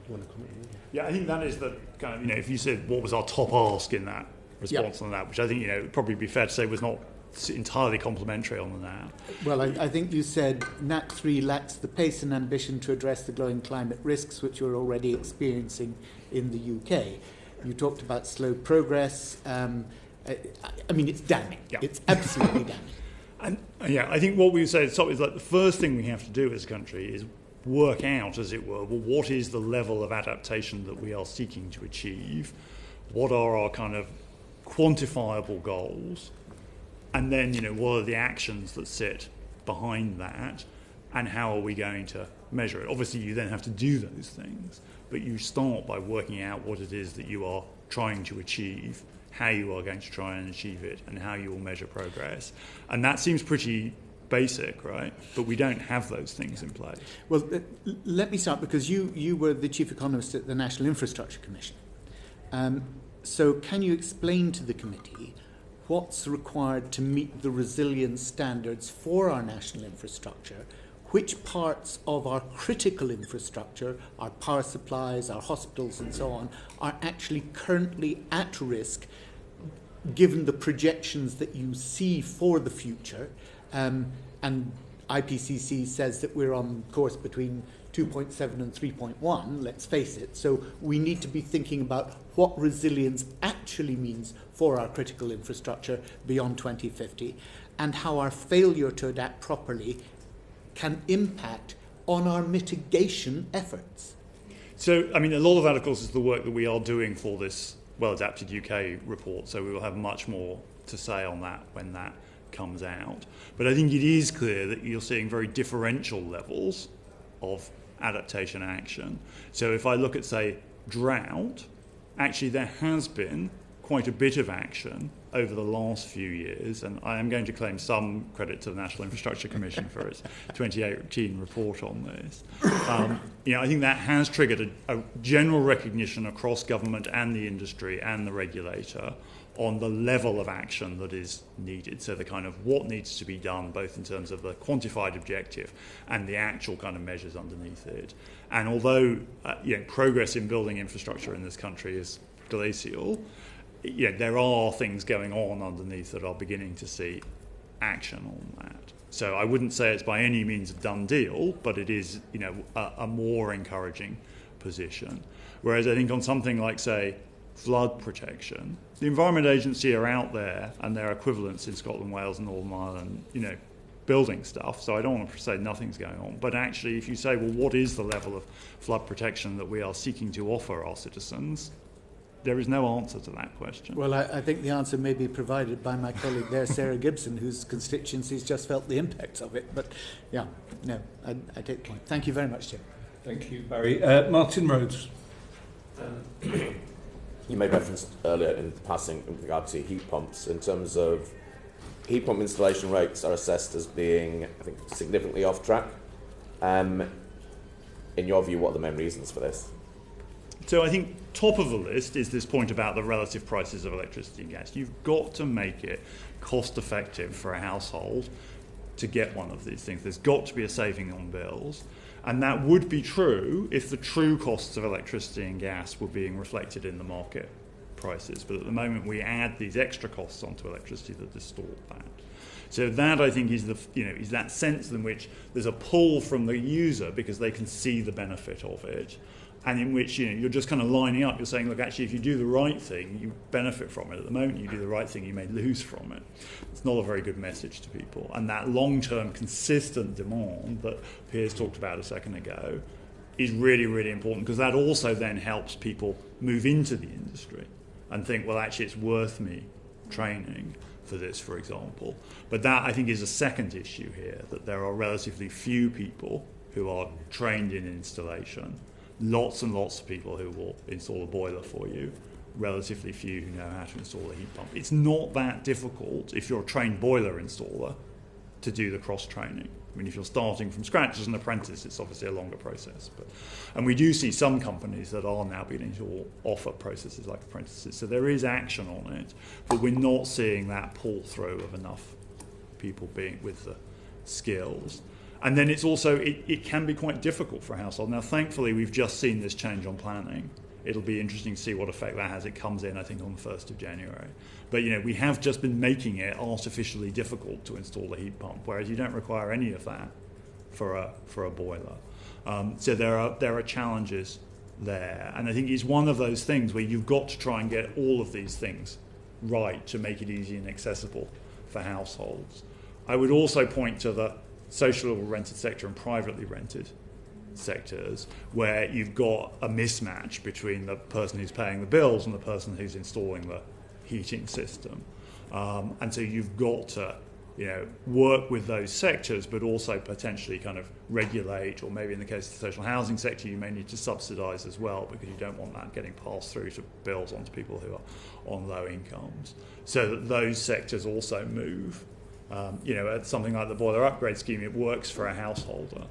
You want to comment? Yeah, I think that is the kind of, if you said what was our top ask in that response on that, which I think, it'd probably be fair to say was not entirely complimentary on the now. Well, I think you said NAC3 lacks the pace and ambition to address the glowing climate risks which we're already experiencing in the UK. You talked about slow progress. It's damning. Yeah. It's absolutely damning. And I think what we would say is like the first thing we have to do as a country is work out, as it were, what is the level of adaptation that we are seeking to achieve? What are our kind of quantifiable goals? And then, what are the actions that sit behind that? And how are we going to measure it? Obviously, you then have to do those things, but you start by working out what it is that you are trying to achieve, how you are going to try and achieve it, and how you will measure progress. And that seems pretty basic, right? But we don't have those things in place. Well, let me start, because you were the chief economist at the National Infrastructure Commission. So can you explain to the committee what's required to meet the resilience standards for our national infrastructure? Which parts of our critical infrastructure, our power supplies, our hospitals and so on, are actually currently at risk given the projections that you see for the future, and IPCC says that we're on course between 2.7 and 3.1, let's face it. So we need to be thinking about what resilience actually means for our critical infrastructure beyond 2050, and how our failure to adapt properly can impact on our mitigation efforts. So, I mean, a lot of that, of course, is the work that we are doing for this well-adapted UK report, so we will have much more to say on that when that comes out. But I think it is clear that you're seeing very differential levels of adaptation action. So if I look at, say, drought, actually there has been quite a bit of action over the last few years, and I am going to claim some credit to the National Infrastructure Commission for its 2018 report on this. I think that has triggered a general recognition across government and the industry and the regulator on the level of action that is needed. So the kind of what needs to be done, both in terms of the quantified objective and the actual kind of measures underneath it. And although progress in building infrastructure in this country is glacial, there are things going on underneath that are beginning to see action on that. So I wouldn't say it's by any means a done deal, but it is, a more encouraging position. Whereas I think on something like, say, flood protection, the Environment Agency are out there and their equivalents in Scotland, Wales and Northern Ireland, building stuff. So I don't want to say nothing's going on. But actually, if you say, well, what is the level of flood protection that we are seeking to offer our citizens? There is no answer to that question. Well, I think the answer may be provided by my colleague there, Sarah Gibson, whose constituencies just felt the impacts of it. But, I take the point. Thank you very much, Chair. Thank you, Barry. Martin Rhodes. You made reference earlier in passing in regard to heat pumps. In terms of heat pump installation rates are assessed as being, I think, significantly off track. In your view, what are the main reasons for this? So I think top of the list is this point about the relative prices of electricity and gas. You've got to make it cost effective for a household to get one of these things. There's got to be a saving on bills. And that would be true if the true costs of electricity and gas were being reflected in the market prices. But at the moment we add these extra costs onto electricity that distort that. So that, I think, is is that sense in which there's a pull from the user because they can see the benefit of it, and in which you're just kind of lining up. You're saying, look, actually, if you do the right thing, you benefit from it. At the moment, you do the right thing, you may lose from it. It's not a very good message to people. And that long-term, consistent demand that Piers talked about a second ago is really, really important, because that also then helps people move into the industry and think, well, actually, it's worth me training for this, for example. But that, I think, is a second issue here, that there are relatively few people who are trained in installation, lots and lots of people who will install a boiler for you, relatively few who know how to install a heat pump. It's not that difficult, if you're a trained boiler installer, to do the cross-training. I mean, if you're starting from scratch as an apprentice, it's obviously a longer process. And we do see some companies that are now beginning to offer processes like apprentices. So there is action on it, but we're not seeing that pull through of enough people being with the skills. And then it's also, it can be quite difficult for a household. Now, thankfully, we've just seen this change on planning. It'll be interesting to see what effect that has. It comes in, I think, on the 1st of January. But, we have just been making it artificially difficult to install a heat pump, whereas you don't require any of that for a boiler. So there are challenges there. And I think it's one of those things where you've got to try and get all of these things right to make it easy and accessible for households. I would also point to the social rented sector and privately rented sectors, where you've got a mismatch between the person who's paying the bills and the person who's installing the heating system. And so you've got to work with those sectors, but also potentially kind of regulate, or maybe in the case of the social housing sector, you may need to subsidise as well, because you don't want that getting passed through to bills onto people who are on low incomes. So that those sectors also move. At something like the boiler upgrade scheme, it works for a householder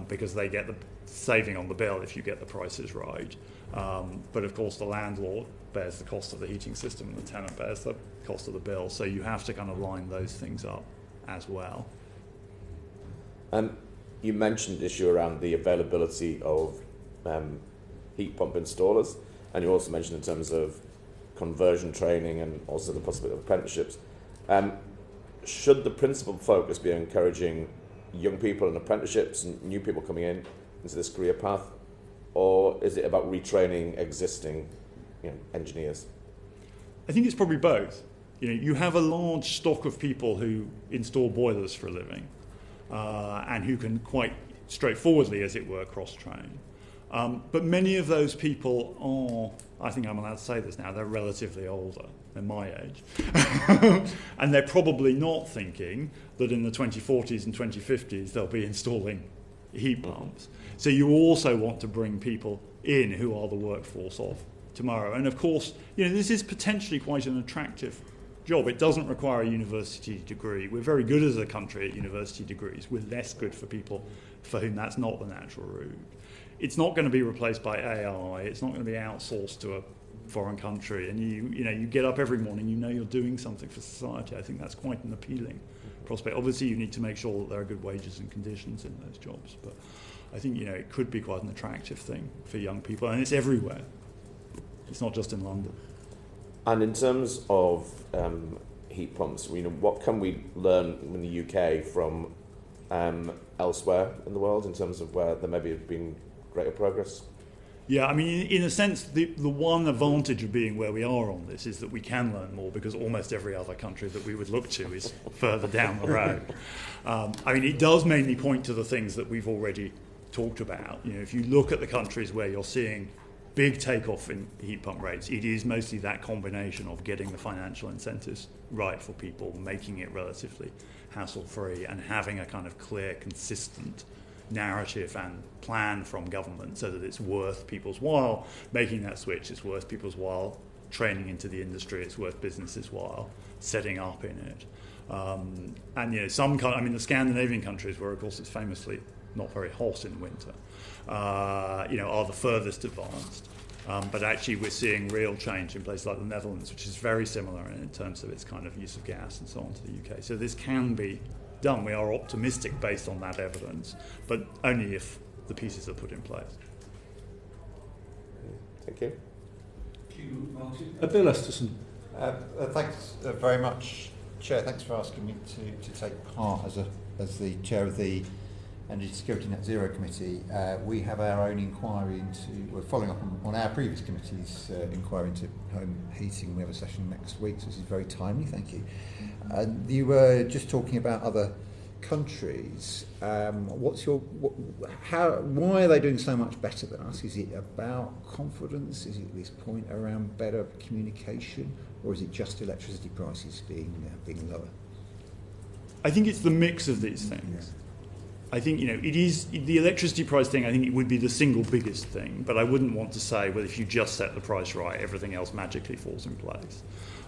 because they get the saving on the bill if you get the prices right. But of course, the landlord bears the cost of the heating system and the tenant bears the cost of the bill. So you have to kind of line those things up as well. You mentioned the issue around the availability of heat pump installers, and you also mentioned in terms of conversion training and also the possibility of apprenticeships. Should the principal focus be encouraging young people and apprenticeships and new people coming in into this career path, or is it about retraining existing engineers? I think it's probably both. You have a large stock of people who install boilers for a living and who can quite straightforwardly, as it were, cross-train. But many of those people are, I think I'm allowed to say this now, they're relatively older than my age. And they're probably not thinking that in the 2040s and 2050s they'll be installing heat pumps. So you also want to bring people in who are the workforce of tomorrow. And of course, this is potentially quite an attractive job. It doesn't require a university degree. We're very good as a country at university degrees. We're less good for people for whom that's not the natural route. It's not going to be replaced by AI. It's not going to be outsourced to a foreign country. And you get up every morning, you're doing something for society. I think that's quite an appealing prospect. Obviously, you need to make sure that there are good wages and conditions in those jobs. But I think it could be quite an attractive thing for young people, and it's everywhere. It's not just in London. And in terms of heat pumps, what can we learn in the UK from elsewhere in the world in terms of where there maybe have been greater progress? Yeah, I mean, in a sense, the one advantage of being where we are on this is that we can learn more because almost every other country that we would look to is further down the road. I mean, it does mainly point to the things that we've already talked about. If you look at the countries where you're seeing big takeoff in heat pump rates, it is mostly that combination of getting the financial incentives right for people, making it relatively hassle-free, and having a kind of clear, consistent narrative and plan from government so that it's worth people's while making that switch, it's worth people's while training into the industry, it's worth businesses' while setting up in it. And the Scandinavian countries, where of course it's famously not very hot in winter, are the furthest advanced. But actually we're seeing real change in places like the Netherlands, which is very similar in terms of its kind of use of gas and so on to the UK. So this can be done. We are optimistic based on that evidence, but only if the pieces are put in place. Thank you. Thank you, Martin. Bill Esterson. Thanks very much, Chair. Thanks for asking me to take part as the Chair of the Energy Security Net Zero Committee. We have our own inquiry we're following up on our previous committee's inquiry into home heating. We have a session next week, so this is very timely, thank you. You were just talking about other countries. Why are they doing so much better than us? Is it about confidence? Is it this point around better communication? Or is it just electricity prices being lower? I think it's the mix of these things. Yeah. I think, it is the electricity price thing. I think it would be the single biggest thing, but I wouldn't want to say, well, if you just set the price right, everything else magically falls in place.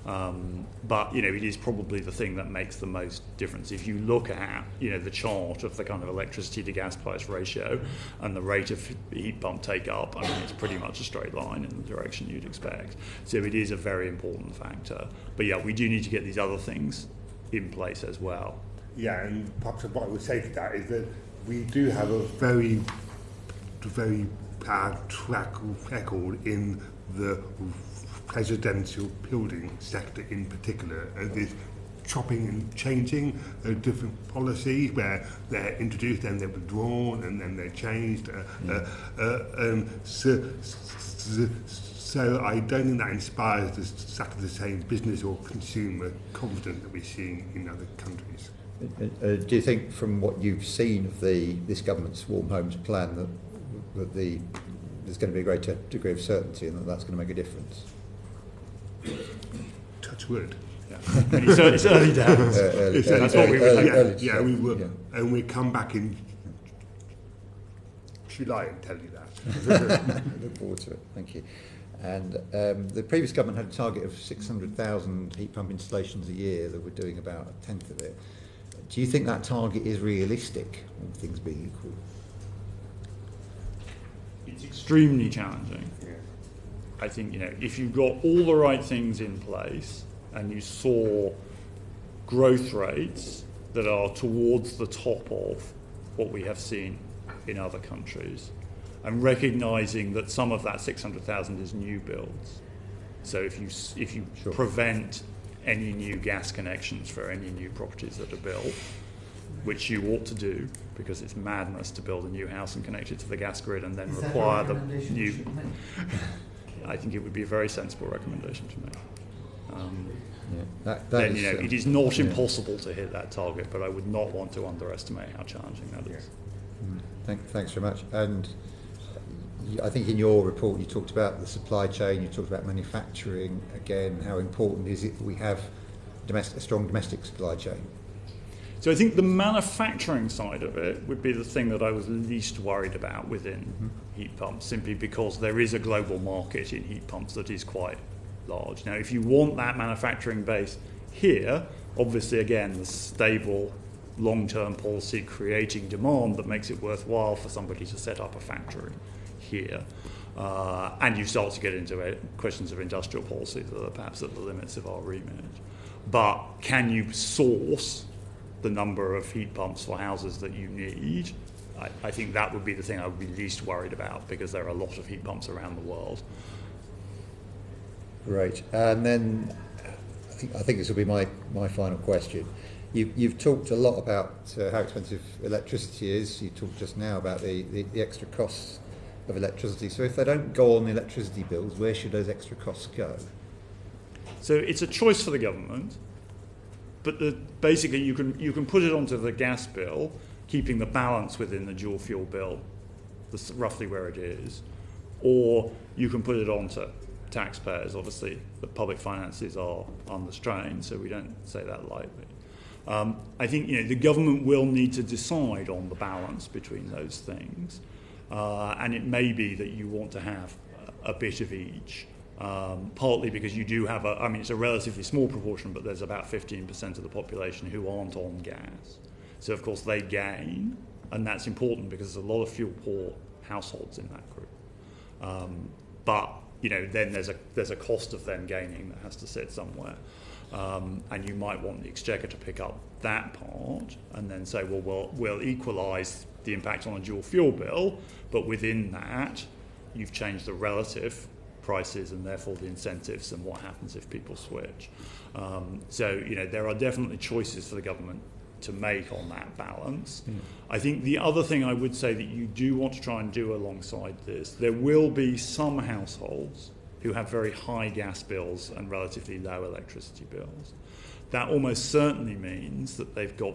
But, it is probably the thing that makes the most difference. If you look at, the chart of the kind of electricity to gas price ratio and the rate of heat pump take up, I mean, it's pretty much a straight line in the direction you'd expect. So it is a very important factor. But yeah, we do need to get these other things in place as well. Yeah, and perhaps what I would say to that is that we do have a very, very bad track record in the residential building sector in particular. There's chopping and changing different policies where they're introduced, then they're withdrawn, and then they're changed. So I don't think that inspires the same business or consumer confidence that we're seeing in other countries. Do you think, from what you've seen of this government's warm homes plan, that there's going to be a greater degree of certainty and that's going to make a difference? Touch wood. Yeah. It's early days. That's what we would. We will, and we come back in July and tell you that. I look forward to it. Thank you. And the previous government had a target of 600,000 heat pump installations a year. That we're doing about a tenth of it. Do you think that target is realistic, all things being equal? It's extremely challenging. Yeah. I think, if you've got all the right things in place and you saw growth rates that are towards the top of what we have seen in other countries, and recognising that some of that 600,000 is new builds, So if you prevent any new gas connections for any new properties that are built, which you ought to do, because it's madness to build a new house and connect it to the gas grid and then require the new... I think it would be a very sensible recommendation to make. Then, it is not impossible to hit that target, but I would not want to underestimate how challenging that is. Thanks very much. And I think in your report you talked about the supply chain, you talked about manufacturing. Again, how important is it that we have a strong domestic supply chain? So I think the manufacturing side of it would be the thing that I was least worried about within heat pumps, simply because there is a global market in heat pumps that is quite large. Now, if you want that manufacturing base here, obviously, again, the stable long-term policy creating demand that makes it worthwhile for somebody to set up a factory here. And you start to get into questions of industrial policy that are perhaps at the limits of our remit. But can you source the number of heat pumps for houses that you need? I think that would be the thing I would be least worried about, because there are a lot of heat pumps around the world. Great. And then I think this will be my final question. You've talked a lot about how expensive electricity is. You talked just now about the extra costs of electricity. So if they don't go on the electricity bills, where should those extra costs go? So it's a choice for the government, but basically you can put it onto the gas bill, keeping the balance within the dual fuel bill, roughly where it is, or you can put it onto taxpayers. Obviously, the public finances are under strain, so we don't say that lightly. I think the government will need to decide on the balance between those things, and it may be that you want to have a bit of each. Partly because you do have it's a relatively small proportion, but there's about 15% of the population who aren't on gas. So, of course, they gain, and that's important because there's a lot of fuel-poor households in that group. But, then there's a cost of them gaining that has to sit somewhere. And you might want the Exchequer to pick up that part and then say, well, we'll equalise the impact on a dual fuel bill, but within that, you've changed the relative prices and therefore the incentives and what happens if people switch. So there are definitely choices for the government to make on that balance. I think the other thing I would say that you do want to try and do alongside this, there will be some households who have very high gas bills and relatively low electricity bills. That almost certainly means that they've got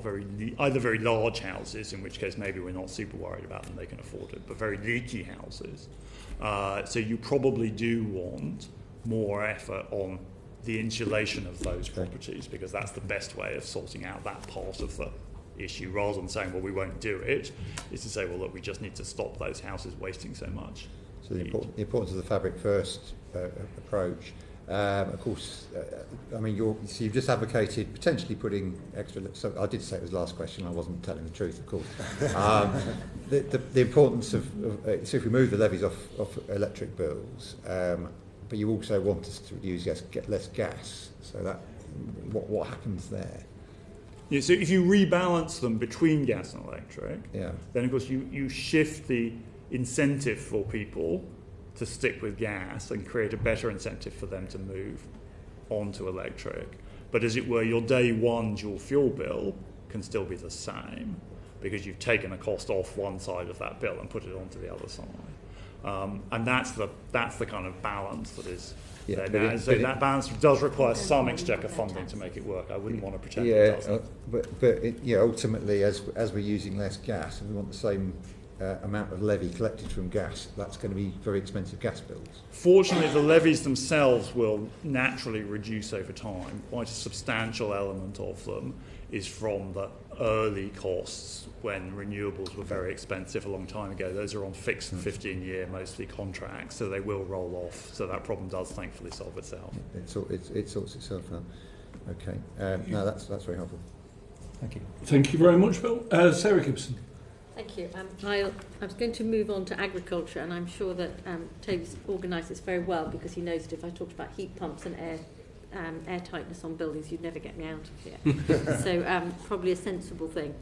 either very large houses, in which case maybe we're not super worried about them, they can afford it, but very leaky houses. So you probably do want more effort on the insulation of those properties, because that's the best way of sorting out that part of the issue, rather than saying, well, we won't do it, is to say, well, look, we just need to stop those houses wasting so much. So the importance of the fabric first approach. Of course, you've just advocated potentially putting extra. So I did say it was the last question. I wasn't telling the truth, of course. The importance of so if we move the levies off electric bills, but you also want us to get less gas. So that what happens there? Yeah. So if you rebalance them between gas and electric, then of course you shift the incentive for people to stick with gas and create a better incentive for them to move onto electric. But as it were, your day one dual fuel bill can still be the same, because you've taken a cost off one side of that bill and put it onto the other side. And that's the kind of balance that is there now. So that balance does require some Exchequer funding to make it work. I wouldn't want to pretend it doesn't. But ultimately, as we're using less gas, and we want the same amount of levy collected from gas, that's going to be very expensive gas bills. Fortunately, the levies themselves will naturally reduce over time. Quite a substantial element of them is from the early costs when renewables were very expensive a long time ago. Those are on fixed 15-year, mostly contracts, so they will roll off. So that problem does thankfully solve itself. It sorts itself out. Okay. No, that's very helpful. Thank you. Thank you very much, Bill. Sarah Gibson. Thank you. I was going to move on to agriculture, and I'm sure that Toby's organised this very well, because he knows that if I talked about heat pumps and air tightness on buildings, you'd never get me out of here. So probably a sensible thing.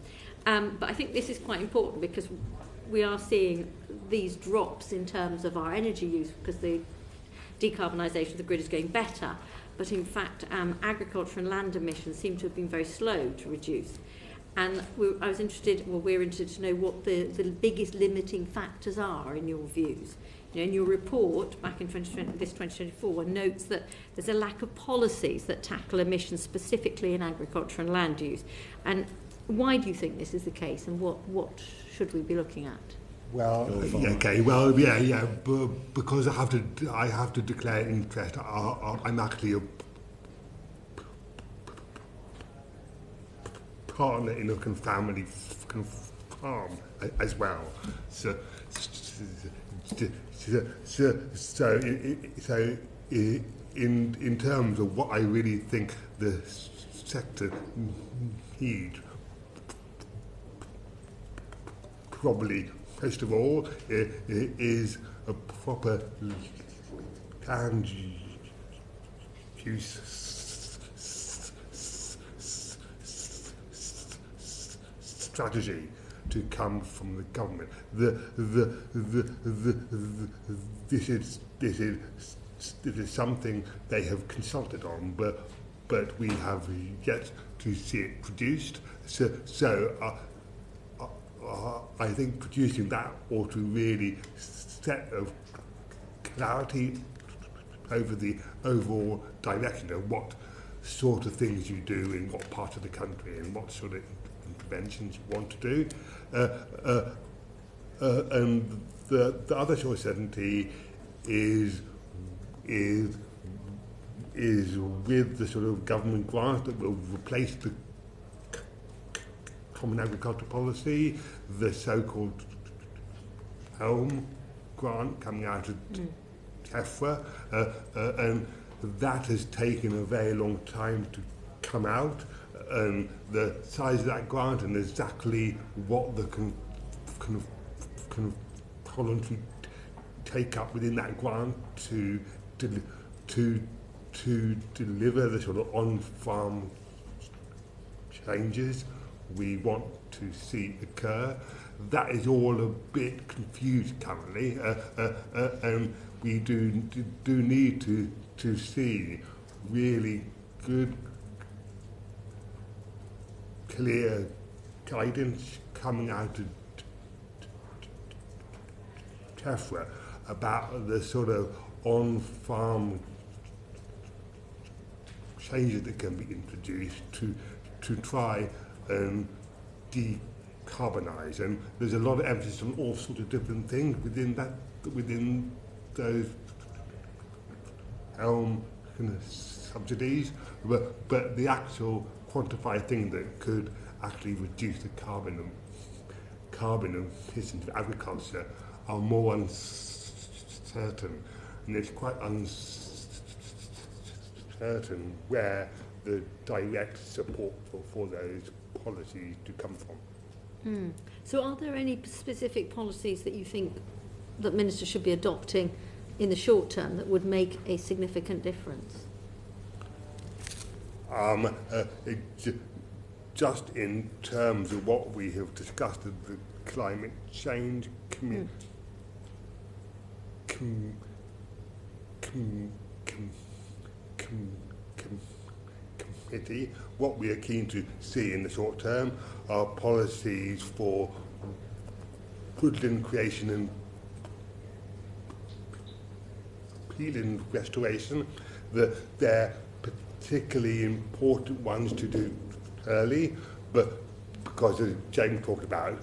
But I think this is quite important, because we are seeing these drops in terms of our energy use, because the decarbonisation of the grid is going better, but in fact agriculture and land emissions seem to have been very slow to reduce. And we're interested to know what the biggest limiting factors are in your views. You know, in your report back in 2024 notes that there's a lack of policies that tackle emissions specifically in agriculture and land use. And why do you think this is the case, and what should we be looking at? Well, because I have to declare interest. I'm actually a partner in a family farm as well. So in terms of what I really think the sector needs, probably first of all is a proper land use strategy to come from the government. This is something they have consulted on, but we have yet to see it produced. So I think producing that ought to really set of clarity over the overall direction of what sort of things you do in what part of the country and what sort of interventions you want to do. And the other sort of certainty is with the sort of government grant that will replace the Common Agricultural Policy, the so-called home grant coming out of TEFRA, and that has taken a very long time to come out, and the size of that grant and exactly what the kind of voluntary take-up within that grant to deliver the sort of on-farm changes we want to see occur. That is all a bit confused currently, and we do need to see really good, clear guidance coming out of TEFRA about the sort of on-farm changes that can be introduced to try and decarbonise. And there's a lot of emphasis on all sorts of different things within those kind of subsidies, but the actual quantified thing that could actually reduce the carbon emissions of agriculture are more uncertain, and it's quite uncertain where the direct support for those policies to come from. So are there any specific policies that you think that ministers should be adopting in the short term that would make a significant difference? Just in terms of what we have discussed at the Climate Change Committee, what we are keen to see in the short term are policies for woodland creation and peatland restoration. They're particularly important ones to do early, but because as James talked about,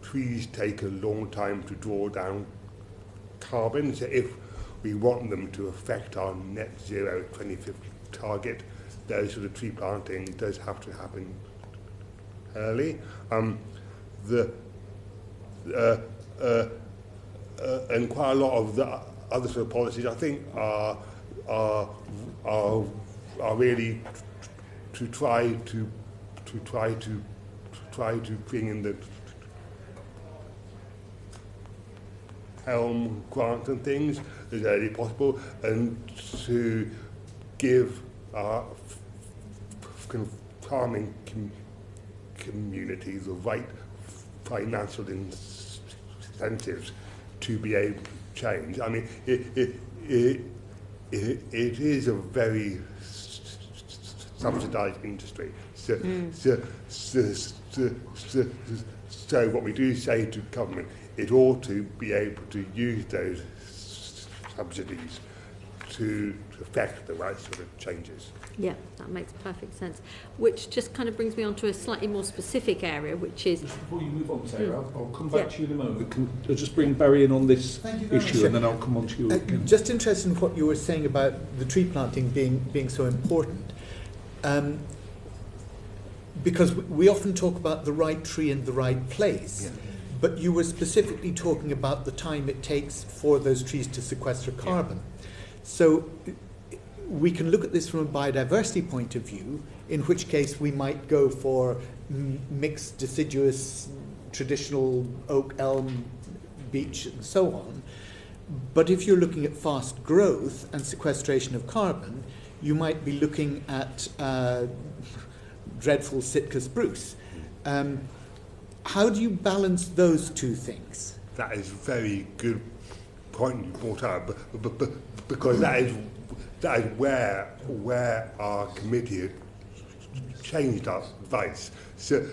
trees take a long time to draw down carbon, so if we want them to affect our net zero 2050 target, those sort of tree planting does have to happen early. And quite a lot of the other sort of policies, I think, are really to try to bring in the helm grants and things as early as possible, and to give our kind of farming community the right financial incentives to be able to change. I mean, it is a very subsidised industry. So what we do say to government, it ought to be able to use those subsidies to affect the right sort of changes. Yeah, that makes perfect sense. Which just kind of brings me on to a slightly more specific area, which is... Just before you move on, Sarah, I'll come back to you in a moment. I'll just bring Barry in on this issue and then I'll come on to you again. Just interested in what you were saying about the tree planting being so important. Because we often talk about the right tree in the right place. Yeah. But you were specifically talking about the time it takes for those trees to sequester carbon. Yeah. So we can look at this from a biodiversity point of view, in which case we might go for mixed deciduous, traditional oak, elm, beech, and so on. But if you're looking at fast growth and sequestration of carbon, you might be looking at dreadful Sitka spruce. How do you balance those two things? That is a very good point you brought up, because that is where our committee had changed our advice. So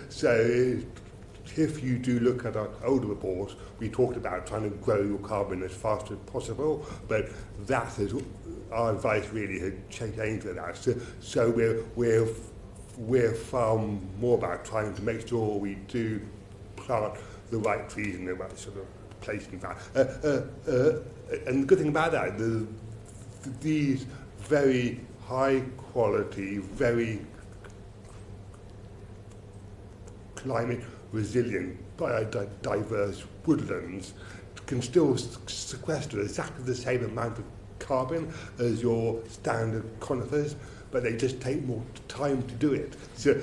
if you do look at our older reports, we talked about trying to grow your carbon as fast as possible, but that is our advice really had changed with that. So we're far more about trying to make sure we do plant the right trees in the right sort of place and that. And the good thing about that, these very high quality, very climate resilient, biodiverse woodlands can still sequester exactly the same amount of carbon as your standard conifers, but they just take more time to do it. So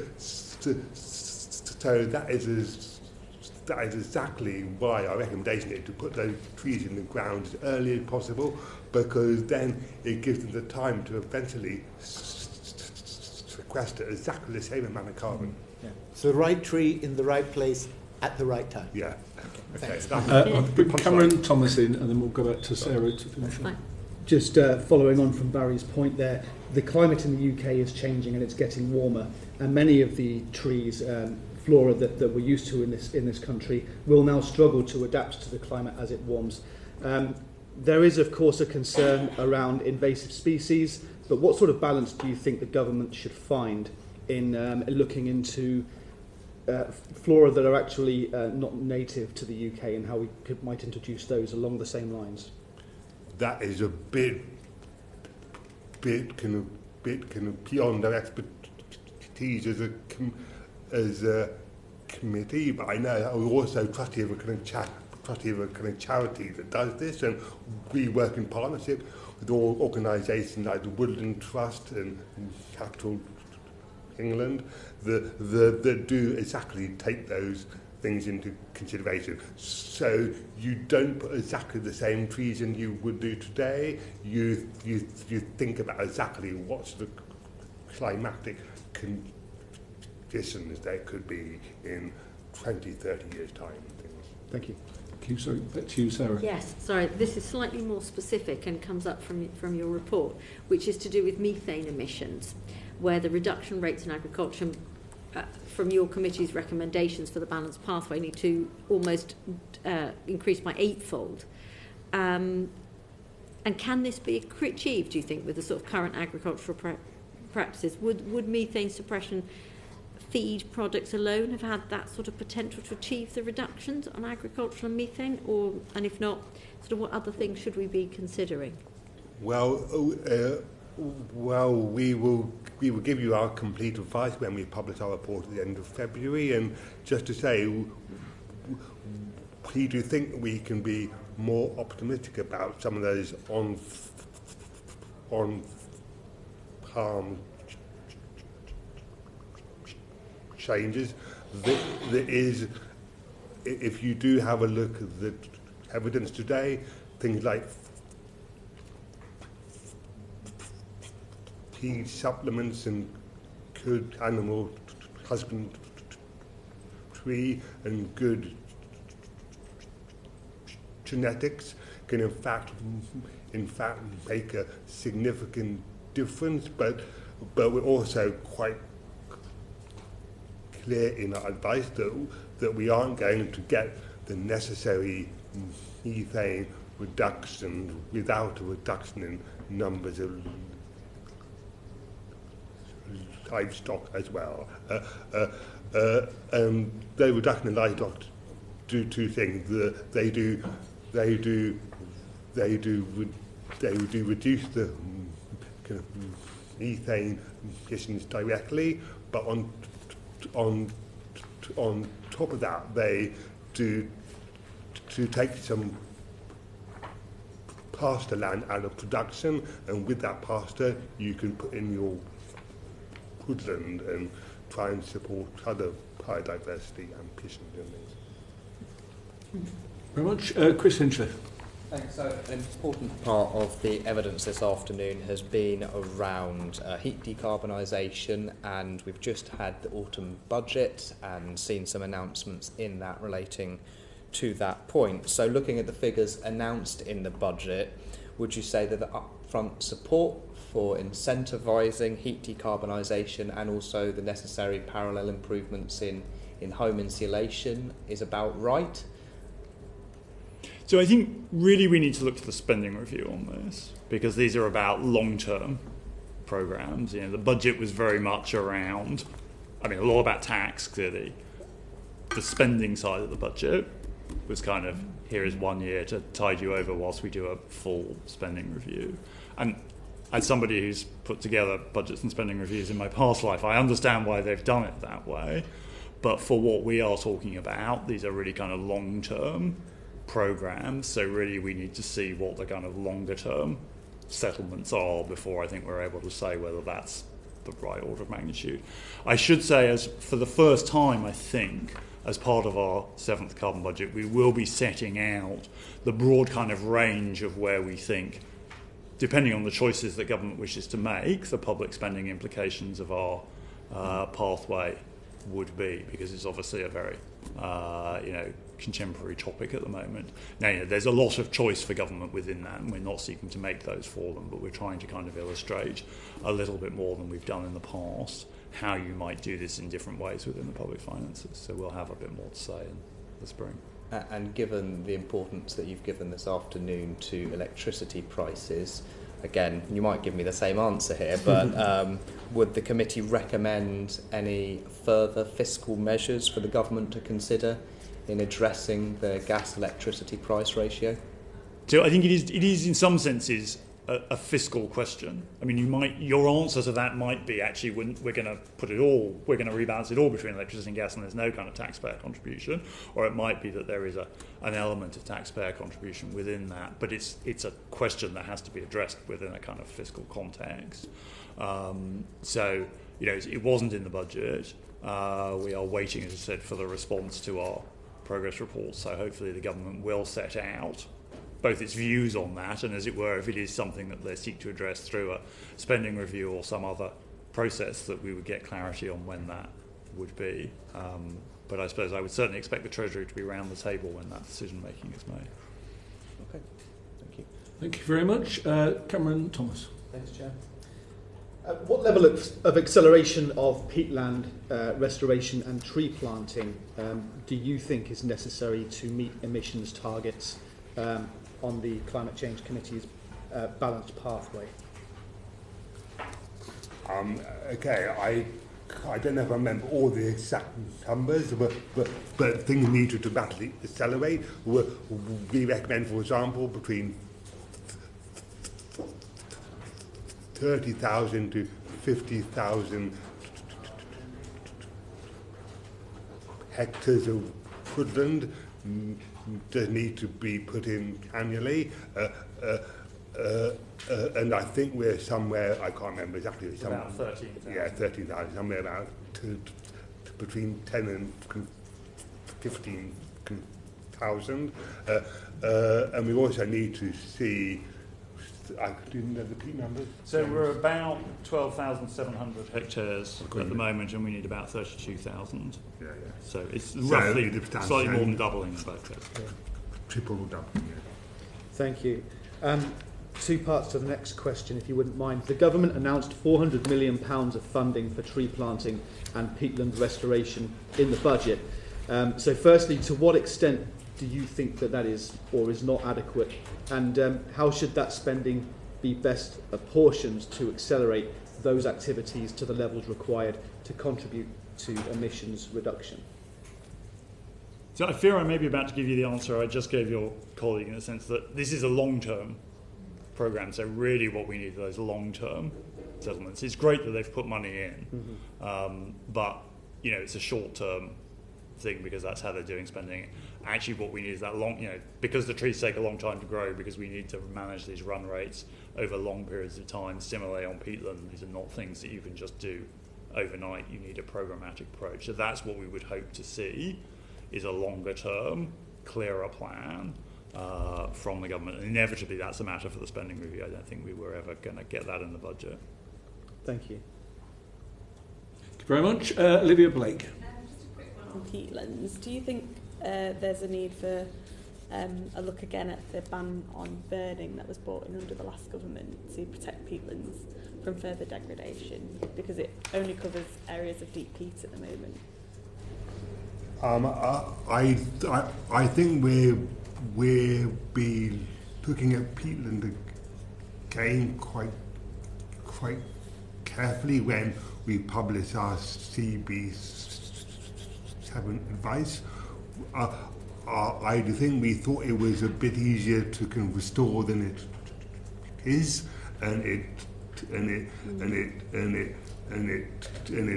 that is exactly why our recommendation is to put those trees in the ground as early as possible, because then it gives them the time to eventually sequester exactly the same amount of carbon. Yeah. So the right tree in the right place at the right time. Yeah. Okay. I'll bring Cameron Thomas in and then we'll go back to Sarah to finish. Just following on from Barry's point there, the climate in the UK is changing and it's getting warmer, and many of the trees, flora that we're used to in this country will now struggle to adapt to the climate as it warms. There is, of course, a concern around invasive species, but what sort of balance do you think the government should find in looking into flora that are actually not native to the UK and how we might introduce those along the same lines? That is a bit kind of beyond our expertise as a committee, but I know we're also trustee of a kind of charity that does this, and we work in partnership with all organisations like the Woodland Trust and Capital England that do exactly take those things into consideration. So you don't put exactly the same trees in you would do today. You think about exactly what's the climatic conditions there could be in 20, 30 years' time. Thank you. Thank you. Sorry, back to you, Sarah. Yes, sorry, this is slightly more specific and comes up from your report, which is to do with methane emissions, where the reduction rates in agriculture from your committee's recommendations for the balanced pathway need to almost increase by 8-fold. And can this be achieved, do you think, with the sort of current agricultural practices? Would methane suppression feed products alone have had that sort of potential to achieve the reductions on agricultural methane, and if not, sort of what other things should we be considering? Well, we will give you our complete advice when we publish our report at the end of February. And just to say, we do think that we can be more optimistic about some of those on-farm changes. That is, if you do have a look at the evidence today, things like feed supplements and good animal husbandry and good genetics can in fact make a significant difference, but we're also quite clear in our advice that we aren't going to get the necessary methane reduction without a reduction in numbers of livestock as well. The reduction in livestock do two things. They do reduce the kind of methane emissions directly, but on top of that, they do to take some pasture land out of production, and with that pasture you can put in your woodland and try and support other biodiversity and fishing and things. Very much. Chris Hinchliffe. Thanks. So an important part of the evidence this afternoon has been around heat decarbonisation, and we've just had the autumn budget and seen some announcements in that relating to that point. So looking at the figures announced in the budget, would you say that the upfront support for incentivising heat decarbonisation and also the necessary parallel improvements in home insulation is about right? So I think really we need to look to the spending review on this, because these are about long-term programmes. You know, the budget was very much around, a lot about tax, clearly. The spending side of the budget was kind of, here is 1 year to tide you over whilst we do a full spending review. And as somebody who's put together budgets and spending reviews in my past life, I understand why they've done it that way. But for what we are talking about, these are really kind of long-term programs, so really we need to see what the kind of longer term settlements are before I think we're able to say whether that's the right order of magnitude. I should say, as for the first time, I think, as part of our 7th carbon budget, we will be setting out the broad kind of range of where we think, depending on the choices that government wishes to make, the public spending implications of our pathway would be, because it's obviously a very contemporary topic at the moment. Now, there's a lot of choice for government within that, and we're not seeking to make those for them, but we're trying to kind of illustrate a little bit more than we've done in the past how you might do this in different ways within the public finances. So we'll have a bit more to say in the spring. And given the importance that you've given this afternoon to electricity prices, again, you might give me the same answer here, but would the committee recommend any further fiscal measures for the government to consider in addressing the gas-electricity price ratio? So I think it is in some senses a fiscal question. Your answer to that might be, actually, we're going to rebalance it all between electricity and gas, and there's no kind of taxpayer contribution, or it might be that there is an element of taxpayer contribution within that, but it's a question that has to be addressed within a kind of fiscal context. It wasn't in the budget. We are waiting, as I said, for the response to our progress report, so hopefully the government will set out both its views on that, and, as it were, if it is something that they seek to address through a spending review or some other process, that we would get clarity on when that would be. But I suppose I would certainly expect the Treasury to be around the table when that decision making is made. Okay, thank you. Thank you very much. Cameron Thomas. Thanks, Chair. What level of acceleration of peatland restoration and tree planting do you think is necessary to meet emissions targets on the Climate Change Committee's balanced pathway? I don't know if I remember all the exact numbers, but things need to dramatically accelerate. We recommend, for example, between 30,000 to 50,000 hectares of woodland does need to be put in annually, and I think we're somewhere, I can't remember exactly, about 13,000. Yeah, 13,000, somewhere about between 10 and 15,000, and we also need to see, I didn't know the peak numbers. So we're about 12,700 hectares at the moment, and we need about 32,000. Yeah. So it's roughly slightly more than doubling in both cases. triple or double. Thank you. Two parts to the next question, if you wouldn't mind. The government announced £400 million of funding for tree planting and peatland restoration in the budget. So firstly, to what extent do you think that is or is not adequate? And how should that spending be best apportioned to accelerate those activities to the levels required to contribute to emissions reduction? So I fear I may be about to give you the answer I just gave your colleague, in the sense that this is a long-term programme, so really what we need are those long-term settlements. It's great that they've put money in, but it's a short-term thing because that's how they're doing spending. Actually, what we need is that long, because the trees take a long time to grow, because we need to manage these run rates over long periods of time. Similarly on peatland, these are not things that you can just do overnight. You need a programmatic approach. So that's what we would hope to see, is a longer term, clearer plan from the government. And inevitably that's a matter for the spending review. I don't think we were ever going to get that in the budget. Thank you. Thank you very much. Olivia Blake. Just a quick one on peatlands. Do you think there's a need for a look again at the ban on burning that was brought in under the last government to protect peatlands from further degradation, because it only covers areas of deep peat at the moment? I think we'll be looking at peatland again quite carefully when we publish our CB7 advice. I do think we thought it was a bit easier to restore than it is, and it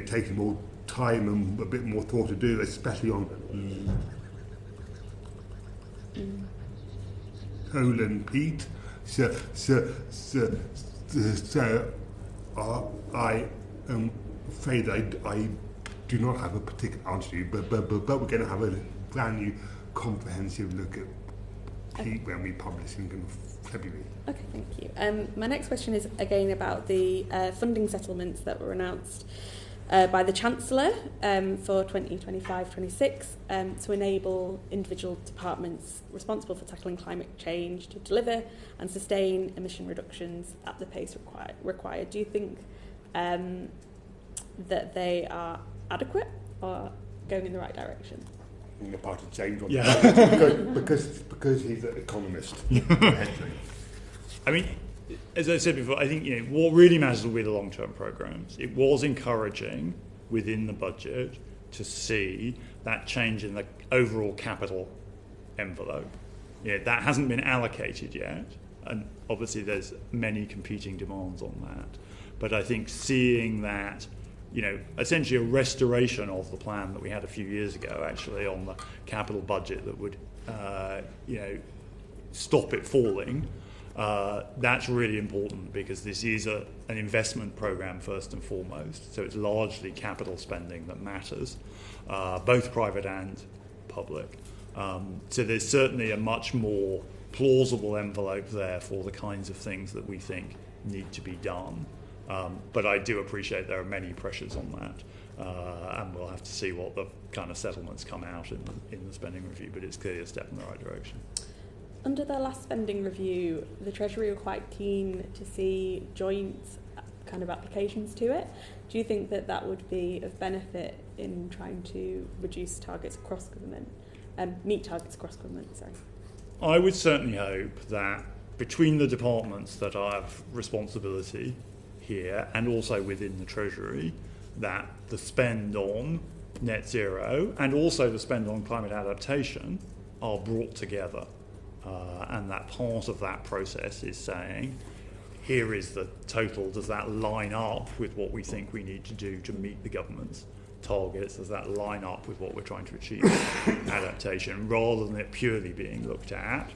takes more time and a bit more thought to do, especially on coal and peat. So I am afraid I do not have a particular answer to you, but we're going to have a brand new comprehensive look at peat when we publish in February. Okay, thank you. My next question is again about the funding settlements that were announced by the Chancellor for 2025-26 to enable individual departments responsible for tackling climate change to deliver and sustain emission reductions at the pace required. Do you think that they are adequate or going in the right direction? The part of James, yeah, because he's an economist. I mean, as I said before, I think what really matters will be the long-term programs. It was encouraging within the budget to see that change in the overall capital envelope. That hasn't been allocated yet, and obviously there's many competing demands on that. But I think seeing that, essentially a restoration of the plan that we had a few years ago, actually, on the capital budget that would, stop it falling. That's really important because this is an investment program first and foremost. So it's largely capital spending that matters, both private and public. So there's certainly a much more plausible envelope there for the kinds of things that we think need to be done. But I do appreciate there are many pressures on that, and we'll have to see what the kind of settlements come out in the spending review, but it's clearly a step in the right direction. Under the last spending review, the Treasury were quite keen to see joint kind of applications to it. Do you think that would be of benefit in trying to reduce targets across government, meet targets across government, sorry? I would certainly hope that between the departments that have responsibility here and also within the Treasury, that the spend on net zero and also the spend on climate adaptation are brought together. And that part of that process is saying, here is the total, does that line up with what we think we need to do to meet the government's targets? Does that line up with what we're trying to achieve adaptation, rather than it purely being looked at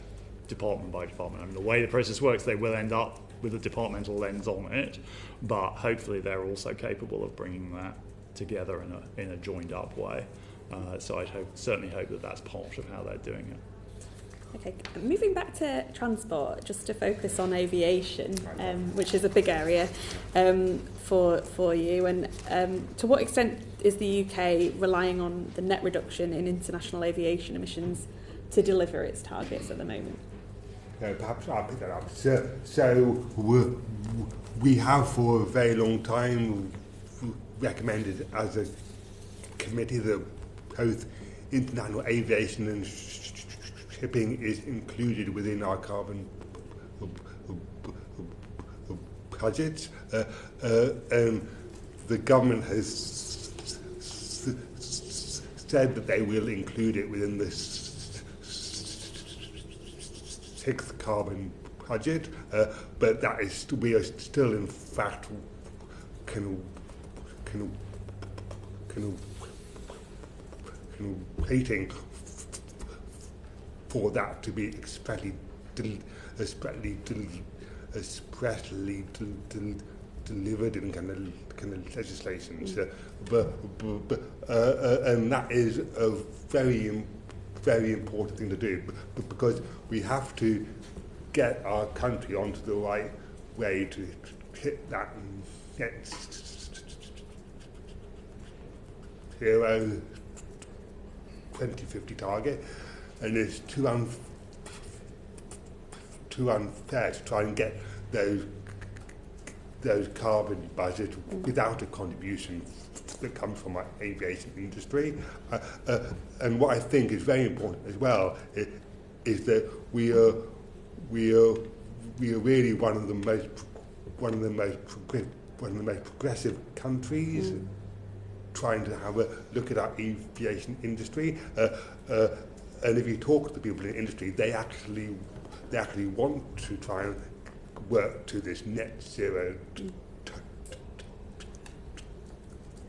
department by department? I mean, the way the process works, they will end up with a departmental lens on it, but hopefully they're also capable of bringing that together in a joined up way. So I certainly hope that that's part of how they're doing it. Okay, moving back to transport, just to focus on aviation, which is a big area for you, and to what extent is the UK relying on the net reduction in international aviation emissions to deliver its targets at the moment? Perhaps I'll pick that up. So we have for a very long time recommended as a committee that both international aviation and shipping is included within our carbon budgets. The government has said that they will include it within the sixth carbon budget, but that is we are still in fact waiting for that to be expressly delivered in kind of legislation. So, and that is a very important thing to do, because we have to get our country onto the right way to hit that net zero 2050 target, and it's too unfair to try and get those carbon budgets without a contribution that comes from our aviation industry. And what I think is very important as well is that we are really one of the most progressive countries trying to have a look at our aviation industry. And if you talk to the people in the industry, they actually want to try and work to this net zero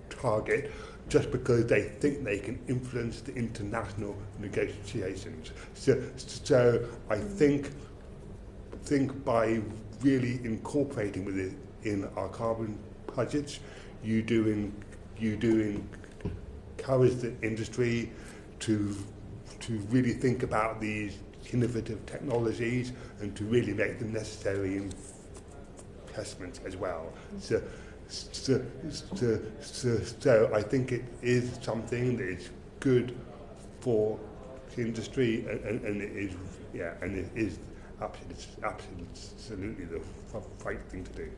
target, just because they think they can influence the international negotiations. So I think by really incorporating with it in our carbon budgets, you do encourage the industry to really think about these innovative technologies and to really make the necessary investments as well. So I think it is something that is good for the industry, and it is absolutely the right thing to do.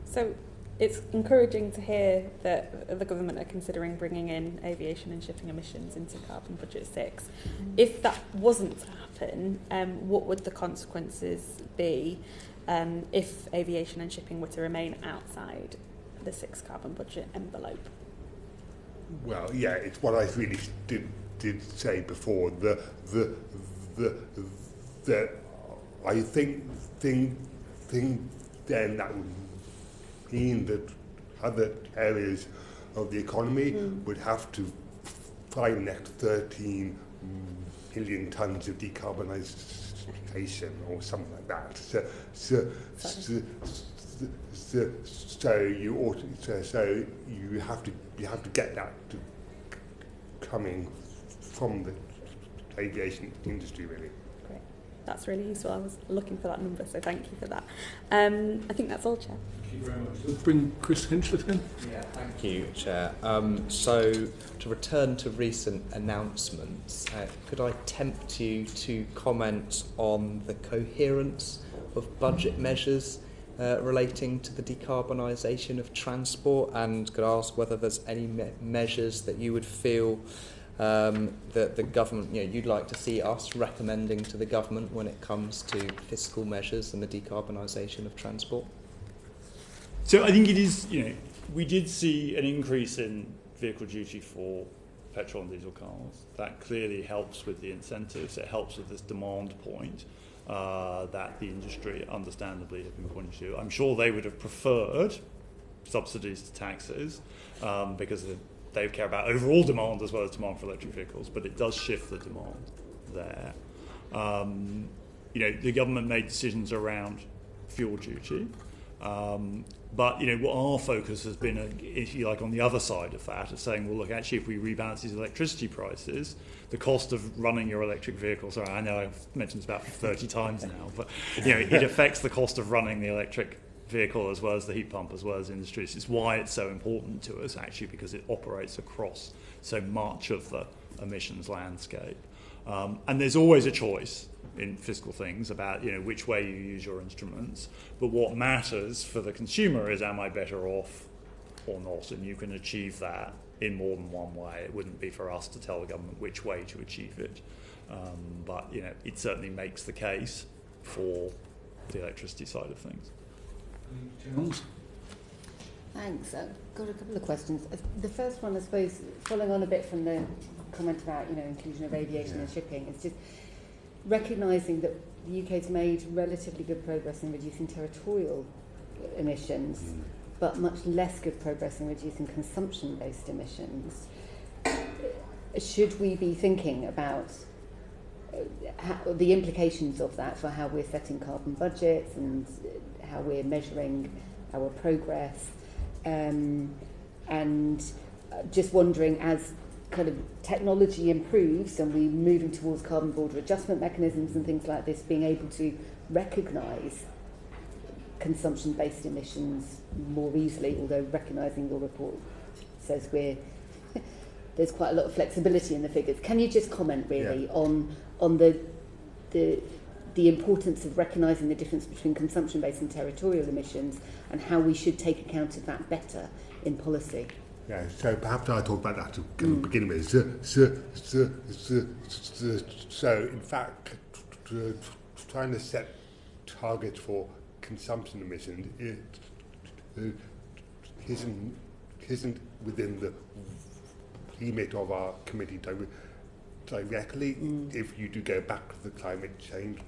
So it's encouraging to hear that the government are considering bringing in aviation and shipping emissions into carbon budget 6. If that wasn't to happen, what would the consequences be if aviation and shipping were to remain outside the 6 carbon budget envelope? Well, yeah, it's what I really did say before. The I think then that would mean that other areas of the economy would have to find the next 13 million tonnes of decarbonisation or something like that. So you have to get that coming from the aviation industry, really. Great, that's really useful. I was looking for that number, so thank you for that. I think that's all, Chair. Thank you very much. Let's bring Chris Hinchliffe in. Yeah, thank you, Chair. So, to return to recent announcements, could I tempt you to comment on the coherence of budget measures relating to the decarbonisation of transport, and could I ask whether there's any measures that you would feel that the government, you'd like to see us recommending to the government when it comes to fiscal measures and the decarbonisation of transport? So I think it is, we did see an increase in vehicle duty for petrol and diesel cars. That clearly helps with the incentives. It helps with this demand point that the industry understandably have been pointing to. I'm sure they would have preferred subsidies to taxes because they care about overall demand as well as demand for electric vehicles, but it does shift the demand there. The government made decisions around fuel duty. But what our focus has been, if you like, on the other side of that, of saying, well, look, actually, if we rebalance these electricity prices, the cost of running your electric vehicle, sorry, I know I've mentioned this about 30 times now, but it affects the cost of running the electric vehicle as well as the heat pump, as well as industries. It's why it's so important to us, actually, because it operates across so much of the emissions landscape. And there's always a choice in fiscal things about which way you use your instruments, but what matters for the consumer is, am I better off or not? And you can achieve that in more than one way. It wouldn't be for us to tell the government which way to achieve it, but it certainly makes the case for the electricity side of things. Thanks. I've got a couple of questions. The first one, I suppose, following on a bit from the comment about inclusion of aviation and shipping, it's just recognising that the UK's made relatively good progress in reducing territorial emissions, but much less good progress in reducing consumption-based emissions. Should we be thinking about the implications of that for how we're setting carbon budgets and how we're measuring our progress? And just wondering, as kind of technology improves and we're moving towards carbon border adjustment mechanisms and things like this, being able to recognise consumption-based emissions more easily, although recognising your report says there's quite a lot of flexibility in the figures. Can you just comment really on the importance of recognising the difference between consumption-based and territorial emissions, and how we should take account of that better in policy? Yeah, so perhaps I'll talk about that to begin with. So in fact, trying to set targets for consumption emissions isn't within the remit of our committee directly. If you do go back to the Climate Change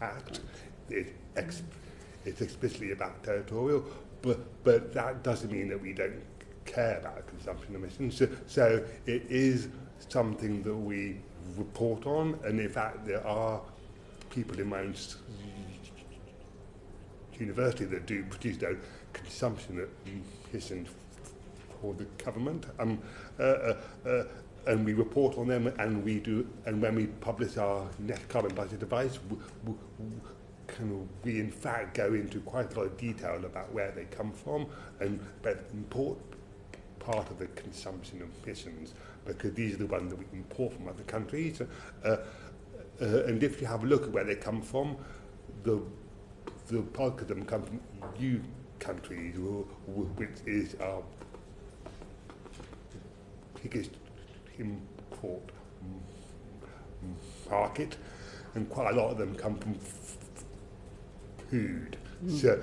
Act, it's explicitly about territorial, but that doesn't mean that we don't care about consumption emissions. So it is something that we report on, and in fact there are people in my own university that do produce those consumption emissions for the government, and we report on them, and when we publish our net carbon budget advice, we in fact go into quite a lot of detail about where they come from, and but important part of the consumption of emissions, because these are the ones that we import from other countries, and if you have a look at where they come from, the bulk of them come from EU countries, which is our biggest import market, and quite a lot of them come from food. So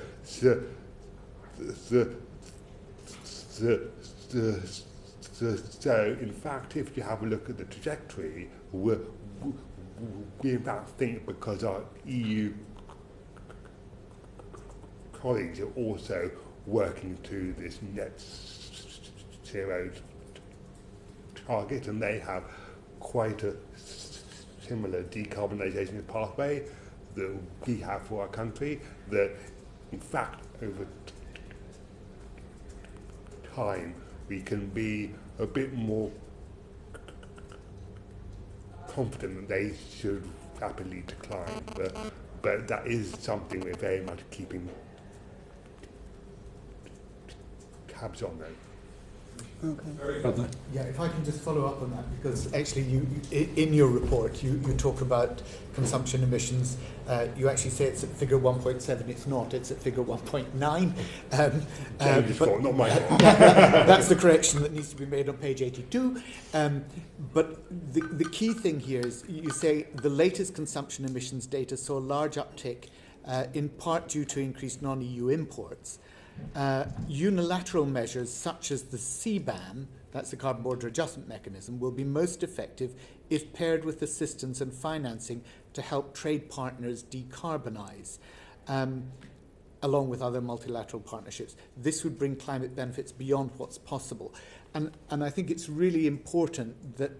in fact, if you have a look at the trajectory, we in fact think, because our EU colleagues are also working to this net zero target, and they have quite a similar decarbonisation pathway that we have for our country, that in fact over time we can be a bit more confident that they should rapidly decline, but that is something we're very much keeping tabs on, though. Okay. Yeah, if I can just follow up on that, because actually you in your report you talk about consumption emissions. You actually say it's at figure 1.7. It's not. It's at figure 1.9. Not mine. That's the correction that needs to be made on page 82. But the key thing here is you say the latest consumption emissions data saw a large uptick, in part due to increased non-EU imports. Unilateral measures such as the CBAM, that's the Carbon Border Adjustment Mechanism, will be most effective if paired with assistance and financing to help trade partners decarbonise, along with other multilateral partnerships. This would bring climate benefits beyond what's possible. And I think it's really important that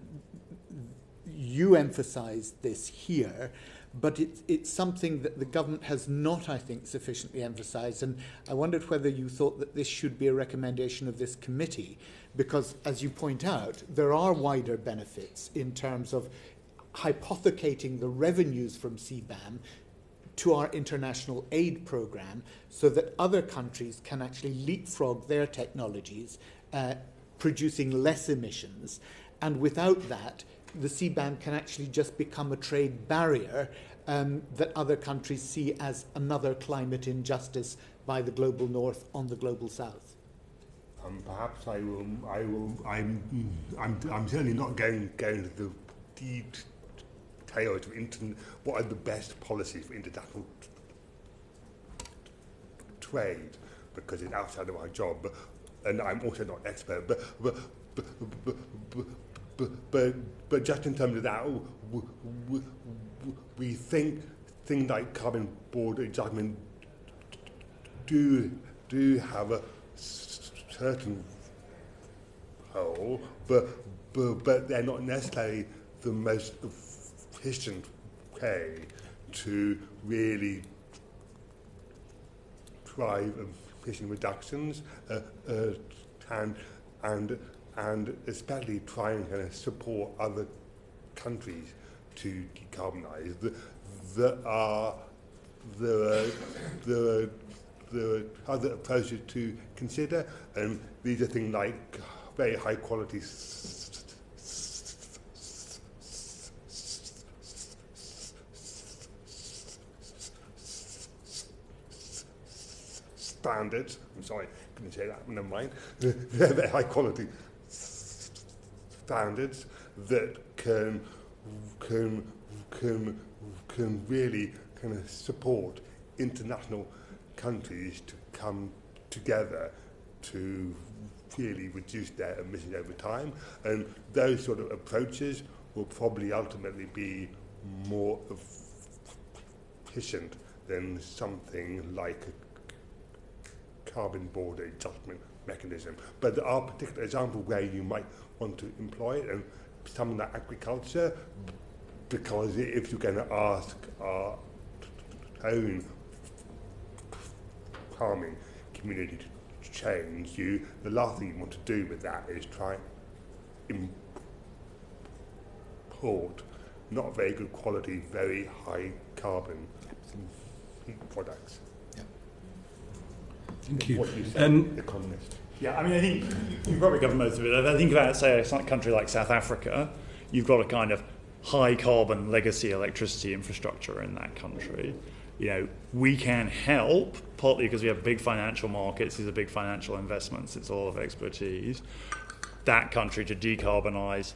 you emphasise this here, but it's something that the government has not, I think, sufficiently emphasised. And I wondered whether you thought that this should be a recommendation of this committee, because, as you point out, there are wider benefits in terms of hypothecating the revenues from CBAM to our international aid programme, so that other countries can actually leapfrog their technologies, producing less emissions. And without that, the CBAM can actually just become a trade barrier that other countries see as another climate injustice by the global north on the global south? Perhaps I'm certainly not going to the details of what are the best policies for international trade, because it's outside of my job, and I'm also not an expert. But just in terms of that, we think things like carbon border adjustment do have a certain role, but they're not necessarily the most efficient way to really drive emission reductions and especially try and kind of support other countries to decarbonise. There are other approaches to consider, and these are things like very high quality standards. I'm sorry, I couldn't say that, never mind. Very high quality standards that can really kind of support international countries to come together to really reduce their emissions over time, and those sort of approaches will probably ultimately be more efficient than something like a carbon border adjustment mechanism. But there are particular examples where you might want to employ it, and something like agriculture, because if you're going to ask our own farming community to change, the last thing you want to do with that is try and import not very good quality, very high carbon products. Thank you. What you said, economist. Yeah, I mean, I think you've probably covered most of it. If I think about, say, a country like South Africa, you've got a kind of high carbon legacy electricity infrastructure in that country. You know, we can help, partly because we have big financial markets, these are big financial investments, it's a lot of expertise, that country to decarbonise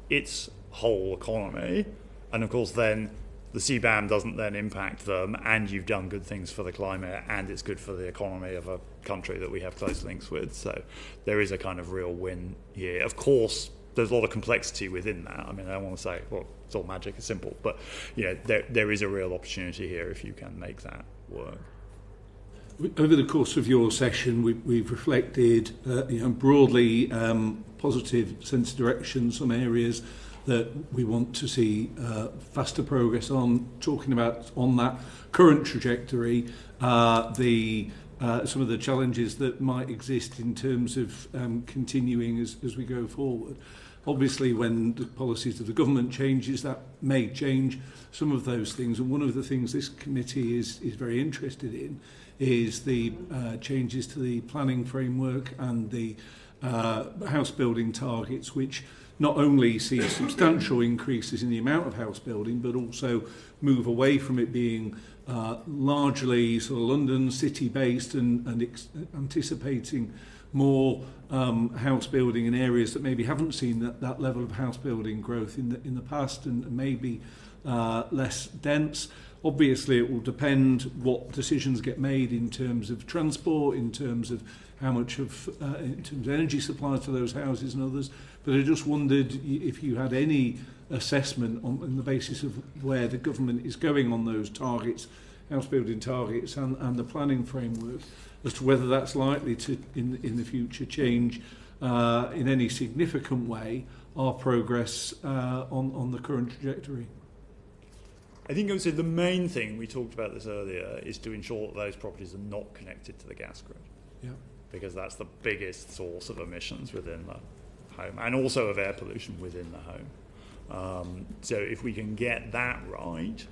its whole economy. And of course then the CBAM doesn't then impact them, and you've done good things for the climate, and it's good for the economy of a country that we have close links with. So there is a kind of real win here. Of course, there's a lot of complexity within that. I mean, I don't want to say, well, it's all magic, it's simple, but you know, there is a real opportunity here if you can make that work. Over the course of your session, we've reflected, broadly positive sense of direction, some areas that we want to see faster progress on, talking about on that current trajectory, some of the challenges that might exist in terms of continuing as we go forward. Obviously, when the policies of the government changes, that may change some of those things. And one of the things this committee is very interested in is the changes to the planning framework and the house building targets, which not only see substantial increases in the amount of house building, but also move away from it being largely sort of London city-based and anticipating more house building in areas that maybe haven't seen that level of house building growth in the past, and maybe less dense. Obviously, it will depend what decisions get made in terms of transport, in terms of how much of in terms of energy supplies to those houses and others. But I just wondered if you had any assessment on the basis of where the government is going on those targets, house building targets, and the planning framework, as to whether that's likely to, in the future, change in any significant way our progress on the current trajectory. I think I would say the main thing, we talked about this earlier, is to ensure that those properties are not connected to the gas grid. Yeah. Because that's the biggest source of emissions within the home, and also of air pollution within the home. So if we can get that right,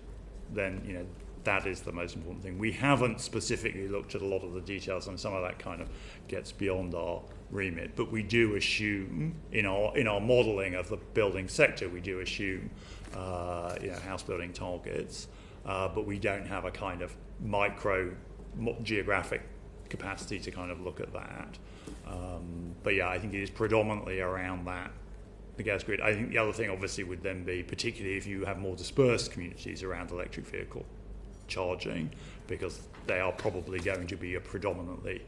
then That is the most important thing. We haven't specifically looked at a lot of the details, and some of that kind of gets beyond our remit. But we do assume in our modelling of the building sector, we do assume house building targets, but we don't have a kind of micro geographic capacity to kind of look at that. But yeah, I think it is predominantly around that, the gas grid. I think the other thing obviously would then be, particularly if you have more dispersed communities around electric vehicle charging, because they are probably going to be a predominantly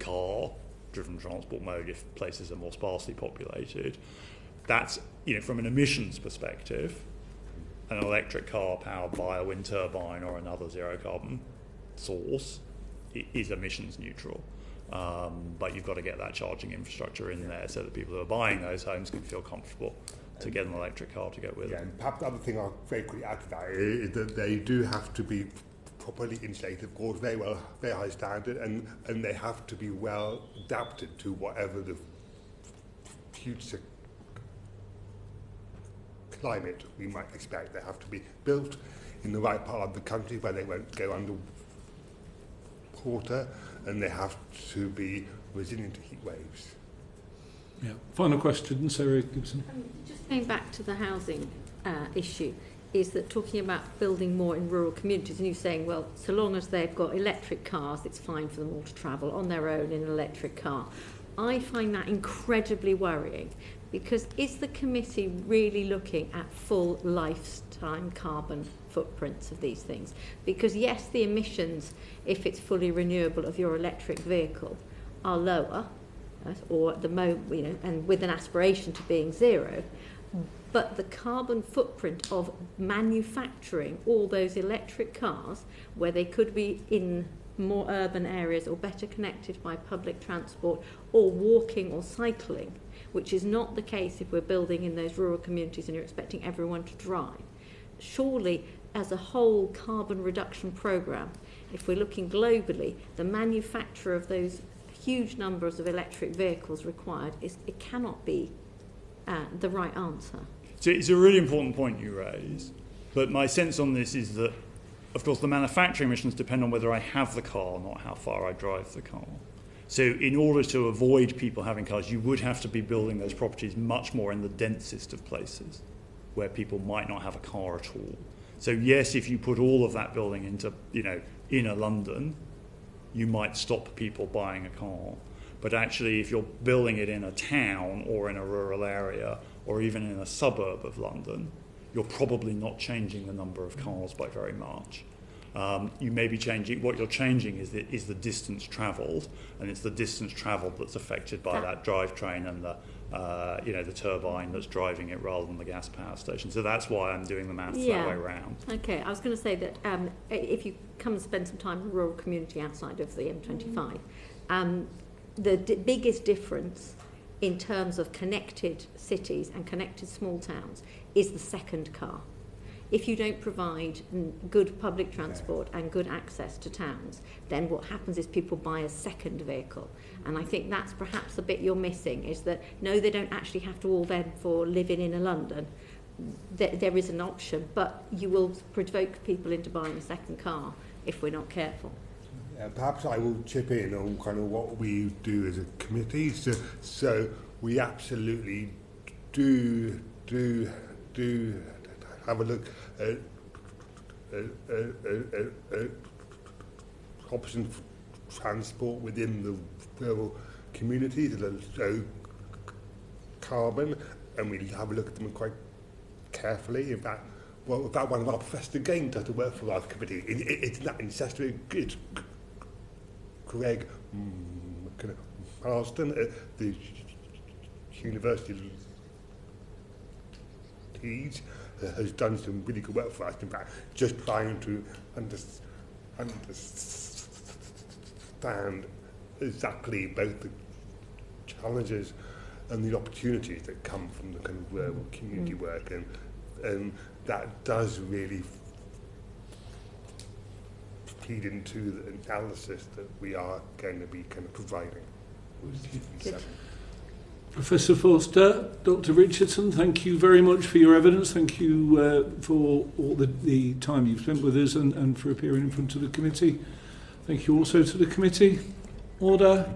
car-driven transport mode if places are more sparsely populated. That's, from an emissions perspective, an electric car powered by a wind turbine or another zero carbon source is emissions neutral. But you've got to get that charging infrastructure in there so that people who are buying those homes can feel comfortable to get an electric car to go with it. And perhaps the other thing I'll very quickly add to that is that they do have to be properly insulated, of course, very high standard, and they have to be well adapted to whatever the future climate we might expect. They have to be built in the right part of the country where they won't go under water, and they have to be resilient to heat waves. Yeah. Final question, Sarah Gibson. Just going back to the housing issue, is that talking about building more in rural communities, and you're saying, well, so long as they've got electric cars, it's fine for them all to travel on their own in an electric car. I find that incredibly worrying, because is the committee really looking at full lifetime carbon footprints of these things? Because yes, the emissions, if it's fully renewable, of your electric vehicle are lower, or at the moment, and with an aspiration to being zero, but the carbon footprint of manufacturing all those electric cars, where they could be in more urban areas or better connected by public transport or walking or cycling, which is not the case if we're building in those rural communities and you're expecting everyone to drive. Surely, as a whole carbon reduction programme, if we're looking globally, the manufacture of those huge numbers of electric vehicles required, it cannot be the right answer. So it's a really important point you raise, but my sense on this is that, of course, the manufacturing emissions depend on whether I have the car, not how far I drive the car. So in order to avoid people having cars, you would have to be building those properties much more in the densest of places where people might not have a car at all. So yes, if you put all of that building into, inner London, you might stop people buying a car. But actually, if you're building it in a town or in a rural area or even in a suburb of London, you're probably not changing the number of cars by very much. You may be changing, what you're changing is the distance travelled, and it's the distance travelled that's affected by that drivetrain and the turbine that's driving it rather than the gas power station. So that's why I'm doing the maths that way around. Okay, I was going to say that if you come and spend some time in a rural community outside of the M25, the biggest difference in terms of connected cities and connected small towns is the second car. If you don't provide good public transport and good access to towns, then what happens is people buy a second vehicle. And I think that's perhaps the bit you're missing, is that no, they don't actually have to all therefore live in inner London. There is an option, but you will provoke people into buying a second car if we're not careful. Perhaps I will chip in on kind of what we do as a committee. So we absolutely do have a look at options for transport within the rural communities that are low carbon, and we have a look at them quite carefully. In fact, one of our professors again does the work for our committee. It's not necessarily good. Greg Marston at the University of Leeds has done some really good work for us. In fact, just trying to understand exactly both the challenges and the opportunities that come from the kind of rural community work, and that does really feed into the analysis that we are going to be kind of providing. Professor Forster, Dr. Richardson, thank you very much for your evidence. Thank you for all the time you've spent with us and for appearing in front of the committee. Thank you also to the committee. Order.